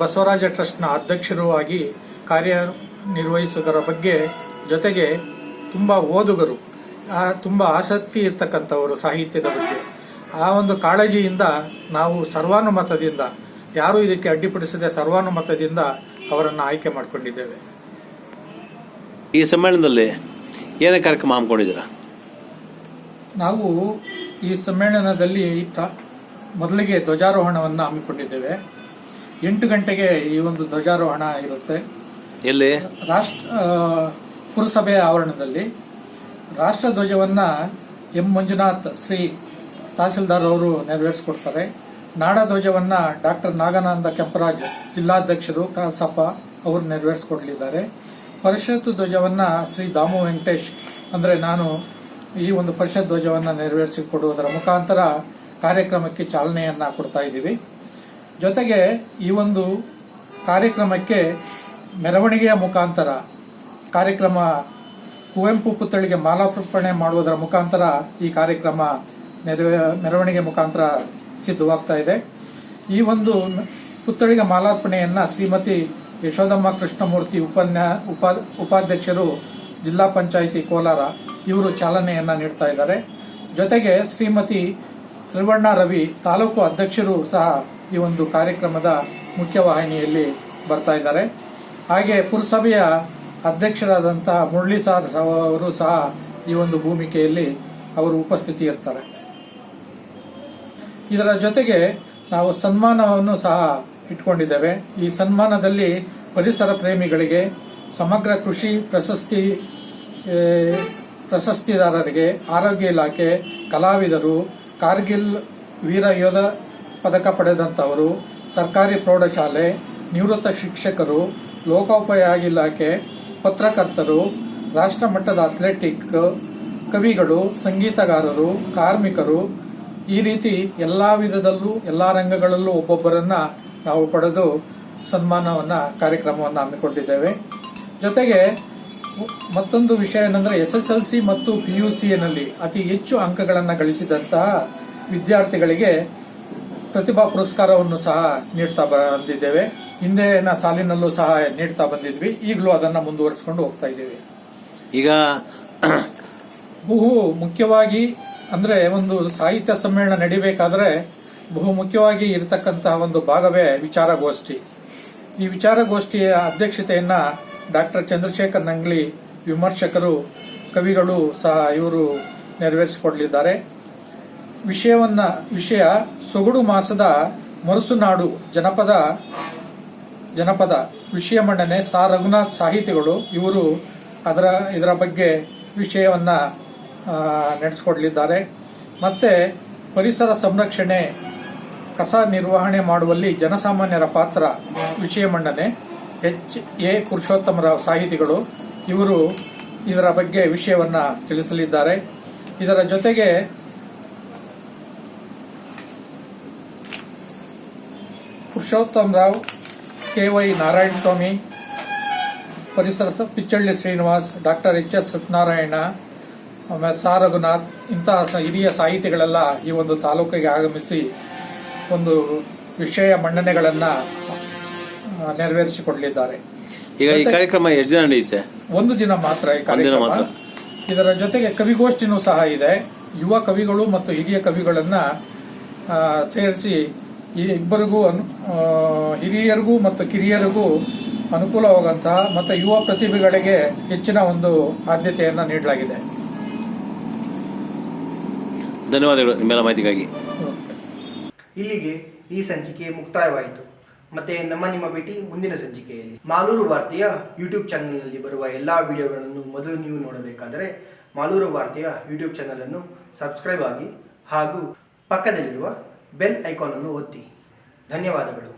ಬಸವರಾಜ ಟ್ರಸ್ಟ್ನ ಅಧ್ಯಕ್ಷರು ಆಗಿ ಕಾರ್ಯನಿರ್ವಹಿಸುವುದರ ಬಗ್ಗೆ, ಜೊತೆಗೆ ತುಂಬ ಓದುಗರು, ತುಂಬ ಆಸಕ್ತಿ ಇರ್ತಕ್ಕಂಥವರು ಸಾಹಿತ್ಯದ ಬಗ್ಗೆ. ಆ ಒಂದು ಕಾಳಜಿಯಿಂದ ನಾವು ಸರ್ವಾನುಮತದಿಂದ, ಯಾರೂ ಇದಕ್ಕೆ ಅಡ್ಡಿಪಡಿಸದೆ ಸರ್ವಾನುಮತದಿಂದ ಅವರನ್ನು ಆಯ್ಕೆ ಮಾಡಿಕೊಂಡಿದ್ದೇವೆ. ಈ ಸಮ್ಮೇಳನದಲ್ಲಿ ಏನೇ ಕಾರ್ಯಕ್ರಮ ಹಮ್ಮಿಕೊಂಡಿದ್ದೀರಾ? ನಾವು ಈ ಸಮ್ಮೇಳನದಲ್ಲಿ ಮೊದಲಿಗೆ ಧ್ವಜಾರೋಹಣವನ್ನು ಹಮ್ಮಿಕೊಂಡಿದ್ದೇವೆ. 8 ಗಂಟೆಗೆ ಈ ಒಂದು ಧ್ವಜಾರೋಹಣ ಇರುತ್ತೆ. ಎಲ್ಲಿ? ಪುರಸಭೆಯ ಆವರಣದಲ್ಲಿ. ರಾಷ್ಟ್ರ ಧ್ವಜವನ್ನು ಎಂ ಮಂಜುನಾಥ್ ಶ್ರೀ ತಹಸೀಲ್ದಾರ್ ಅವರು ನೆರವೇರಿಸಿಕೊಡ್ತಾರೆ. ನಾಡ ಧ್ವಜವನ್ನು ಡಾಕ್ಟರ್ ನಾಗಾನಂದ ಕೆಂಪರಾಜ್ ಜಿಲ್ಲಾಧ್ಯಕ್ಷರು ಕಸಾಪ ಅವರು ನೆರವೇರಿಸಿಕೊಡಲಿದ್ದಾರೆ. ಪರಿಷತ್ ಧ್ವಜವನ್ನು ಶ್ರೀ ದಾಮು ವೆಂಕಟೇಶ್ ಅಂದರೆ ನಾನು ಈ ಒಂದು ಪರಿಷತ್ ಧ್ವಜವನ್ನು ನೆರವೇರಿಸಿಕೊಡುವುದರ ಮುಖಾಂತರ ಕಾರ್ಯಕ್ರಮಕ್ಕೆ ಚಾಲನೆಯನ್ನು ಕೊಡ್ತಾ ಇದ್ದೀವಿ. ಜೊತೆಗೆ ಈ ಒಂದು ಕಾರ್ಯಕ್ರಮಕ್ಕೆ ಮೆರವಣಿಗೆಯ ಮುಖಾಂತರ ಕಾರ್ಯಕ್ರಮ ಕುವೆಂಪು ಪುತ್ಥಳಿಗೆ ಮಾಲಾರ್ಪಣೆ ಮಾಡುವುದರ ಮುಖಾಂತರ ಈ ಕಾರ್ಯಕ್ರಮ ಮೆರವಣಿಗೆ ಮುಖಾಂತರ ಸಿದ್ಧವಾಗ್ತಾ ಇದೆ. ಈ ಒಂದು ಪುತ್ಥಳಿಗೆ ಮಾಲಾರ್ಪಣೆಯನ್ನು ಶ್ರೀಮತಿ ಯಶೋಧಮ್ಮ ಕೃಷ್ಣಮೂರ್ತಿ ಉಪಾಧ್ಯಕ್ಷರು ಜಿಲ್ಲಾ ಪಂಚಾಯಿತಿ ಕೋಲಾರ ಇವರು ಚಾಲನೆಯನ್ನು ನೀಡ್ತಾ ಇದ್ದಾರೆ. ಜೊತೆಗೆ ಶ್ರೀಮತಿ ತ್ರಿವರ್ಣ ರವಿ ತಾಲೂಕು ಅಧ್ಯಕ್ಷರು ಸಹ ಈ ಒಂದು ಕಾರ್ಯಕ್ರಮದ ಮುಖ್ಯವಾಹಿನಿಯಲ್ಲಿ ಬರ್ತಾ ಇದ್ದಾರೆ. ಹಾಗೆ ಪುರಸಭೆಯ ಅಧ್ಯಕ್ಷರಾದಂತಹ ಮುರಳಿ ಸಾರ್ ಅವರು ಸಹ ಈ ಒಂದು ಭೂಮಿಕೆಯಲ್ಲಿ ಅವರು ಉಪಸ್ಥಿತಿ ಇರ್ತಾರೆ. ಇದರ ಜೊತೆಗೆ ನಾವು ಸನ್ಮಾನವನ್ನು ಸಹ ಇಟ್ಕೊಂಡಿದ್ದೇವೆ. ಈ ಸನ್ಮಾನದಲ್ಲಿ ಪರಿಸರ ಪ್ರೇಮಿಗಳಿಗೆ, ಸಮಗ್ರ ಕೃಷಿ ಪ್ರಶಸ್ತಿದಾರರಿಗೆ, ಆರೋಗ್ಯ ಇಲಾಖೆ, ಕಲಾವಿದರು, ಕಾರ್ಗಿಲ್ ವೀರ ಯೋಧ ಪದಕ ಪಡೆದಂಥವರು, ಸರ್ಕಾರಿ ಪ್ರೌಢಶಾಲೆ, ನಿವೃತ್ತ ಶಿಕ್ಷಕರು, ಲೋಕೋಪಯೋಗಿ ಇಲಾಖೆ, ಪತ್ರಕರ್ತರು, ರಾಷ್ಟ್ರ ಮಟ್ಟದ ಅಥ್ಲೆಟಿಕ್, ಕವಿಗಳು, ಸಂಗೀತಗಾರರು, ಕಾರ್ಮಿಕರು, ಈ ರೀತಿ ಎಲ್ಲ ವಿಧದಲ್ಲೂ ಎಲ್ಲ ರಂಗಗಳಲ್ಲೂ ಒಬ್ಬೊಬ್ಬರನ್ನ ನಾವು ಪಡೆದು ಕಾರ್ಯಕ್ರಮವನ್ನು ಹಮ್ಮಿಕೊಂಡಿದ್ದೇವೆ. ಜೊತೆಗೆ ಮತ್ತೊಂದು ವಿಷಯ ಏನಂದರೆ SSLC ಮತ್ತು PUCನಲ್ಲಿ ಅತಿ ಹೆಚ್ಚು ಅಂಕಗಳನ್ನು ಗಳಿಸಿದಂತಹ ವಿದ್ಯಾರ್ಥಿಗಳಿಗೆ ಪ್ರತಿಭಾ ಪುರಸ್ಕಾರವನ್ನು ಸಹ ನೀಡ್ತಾ ಬಂದಿದ್ದೇವೆ. ಹಿಂದಿನ ಸಾಲಿನಲ್ಲೂ ಸಹ ನೀಡ್ತಾ ಬಂದಿದ್ವಿ. ಈಗಲೂ ಅದನ್ನು ಮುಂದುವರಿಸಿಕೊಂಡು ಹೋಗ್ತಾ ಇದ್ದೇವೆ. ಈಗ ಬಹು ಮುಖ್ಯವಾಗಿ ಅಂದರೆ ಒಂದು ಸಾಹಿತ್ಯ ಸಮ್ಮೇಳನ ನಡಿಬೇಕಾದ್ರೆ ಬಹು ಮುಖ್ಯವಾಗಿ ಇರತಕ್ಕಂತಹ ಒಂದು ಭಾಗವೇ ವಿಚಾರಗೋಷ್ಠಿ. ಈ ವಿಚಾರಗೋಷ್ಠಿಯ ಅಧ್ಯಕ್ಷತೆಯನ್ನ ಡಾಕ್ಟರ್ ಚಂದ್ರಶೇಖರ್ ನಂಗ್ಲಿ ವಿಮರ್ಶಕರು, ಕವಿಗಳು ಸಹ ಇವರು ನೆರವೇರಿಸಿಕೊಡಲಿದ್ದಾರೆ. ವಿಷಯ ಸೊಗಡು ಮಾಸದ ಮರುಸುನಾಡು ಜನಪದ ವಿಷಯ ಮಂಡನೆ ಸಾ ರಘುನಾಥ್ ಸಾಹಿತಿಗಳು ಇವರು ಇದರ ಬಗ್ಗೆ ವಿಷಯವನ್ನ ನಡೆಸಿಕೊಡಲಿದ್ದಾರೆ. ಮತ್ತೆ ಪರಿಸರ ಸಂರಕ್ಷಣೆ, ಕಸ ನಿರ್ವಹಣೆ ಮಾಡುವಲ್ಲಿ ಜನಸಾಮಾನ್ಯರ ಪಾತ್ರ ವಿಷಯ ಮಂಡನೆ HA ಪುರುಷೋತ್ತಮರಾವ್ ಸಾಹಿತಿಗಳು ಇವರು ಇದರ ಬಗ್ಗೆ ವಿಷಯವನ್ನ ತಿಳಿಸಲಿದ್ದಾರೆ. ಇದರ ಜೊತೆಗೆ ಪುರುಷೋತ್ತಮರಾವ್, KY ನಾರಾಯಣ ಸ್ವಾಮಿ, ಪರಿಸರ ಪಿಚ್ಚಳ್ಳಿ ಶ್ರೀನಿವಾಸ್, ಡಾಕ್ಟರ್ HS ಸತ್ಯನಾರಾಯಣ, ಆಮೇಲೆ ಸಾ ರಘುನಾಥ್ ಇಂತಹ ಹಿರಿಯ ಸಾಹಿತಿಗಳೆಲ್ಲ ಈ ಒಂದು ತಾಲೂಕಿಗೆ ಆಗಮಿಸಿ ಒಂದು ವಿಷಯ ಮಂಡನೆಗಳನ್ನ ನೆರವೇರಿಸಿಕೊಡಲಿದ್ದಾರೆ. ಈಗ ಈ ಕಾರ್ಯಕ್ರಮ ಎಷ್ಟು ದಿನ ನಡೆಯುತ್ತೆ? ಒಂದು ದಿನ ಮಾತ್ರ ಈ ಕಾರ್ಯಕ್ರಮ. ಇದರ ಜೊತೆಗೆ ಕವಿಗೋಷ್ಠಿನೂ ಸಹ ಇದೆ. ಯುವ ಕವಿಗಳು ಮತ್ತು ಹಿರಿಯ ಕವಿಗಳನ್ನ ಸೇರಿಸಿ ಈ ಇಬ್ಬರಿಗೂ ಹಿರಿಯರಿಗೂ ಮತ್ತು ಕಿರಿಯರಿಗೂ ಅನುಕೂಲವಾಗುವಂತಹ ಮತ್ತು ಯುವ ಪ್ರತಿಭೆಗಳಿಗೆ ಹೆಚ್ಚಿನ ಒಂದು ಆದ್ಯತೆಯನ್ನು ನೀಡಲಾಗಿದೆ. ಧನ್ಯವಾದಗಳು ನಿಮ್ಮೆಲ್ಲ ಮಾಹಿತಿಗಾಗಿ. ಇಲ್ಲಿಗೆ ಈ ಸಂಚಿಕೆ ಮುಕ್ತಾಯವಾಯಿತು. ಮತ್ತೆ ನಿಮ್ಮ ಭೇಟಿ ಮುಂದಿನ ಸಂಚಿಕೆಯಲ್ಲಿ. ಮಾಲೂರು ವಾರ್ತೆಯ ಯೂಟ್ಯೂಬ್ ಚಾನೆಲ್ನಲ್ಲಿ ಬರುವ ಎಲ್ಲಾ ವಿಡಿಯೋಗಳನ್ನು ಮೊದಲು ನೀವು ನೋಡಬೇಕಾದರೆ ಮಾಲೂರು ವಾರ್ತೆಯ ಯೂಟ್ಯೂಬ್ ಚಾನೆಲ್ ಅನ್ನು ಸಬ್ಸ್ಕ್ರೈಬ್ ಆಗಿ ಹಾಗೂ ಪಕ್ಕದಲ್ಲಿರುವ ಬೆಲ್ ಐಕಾನ್ ಅನ್ನು ಒತ್ತಿ. ಧನ್ಯವಾದಗಳು.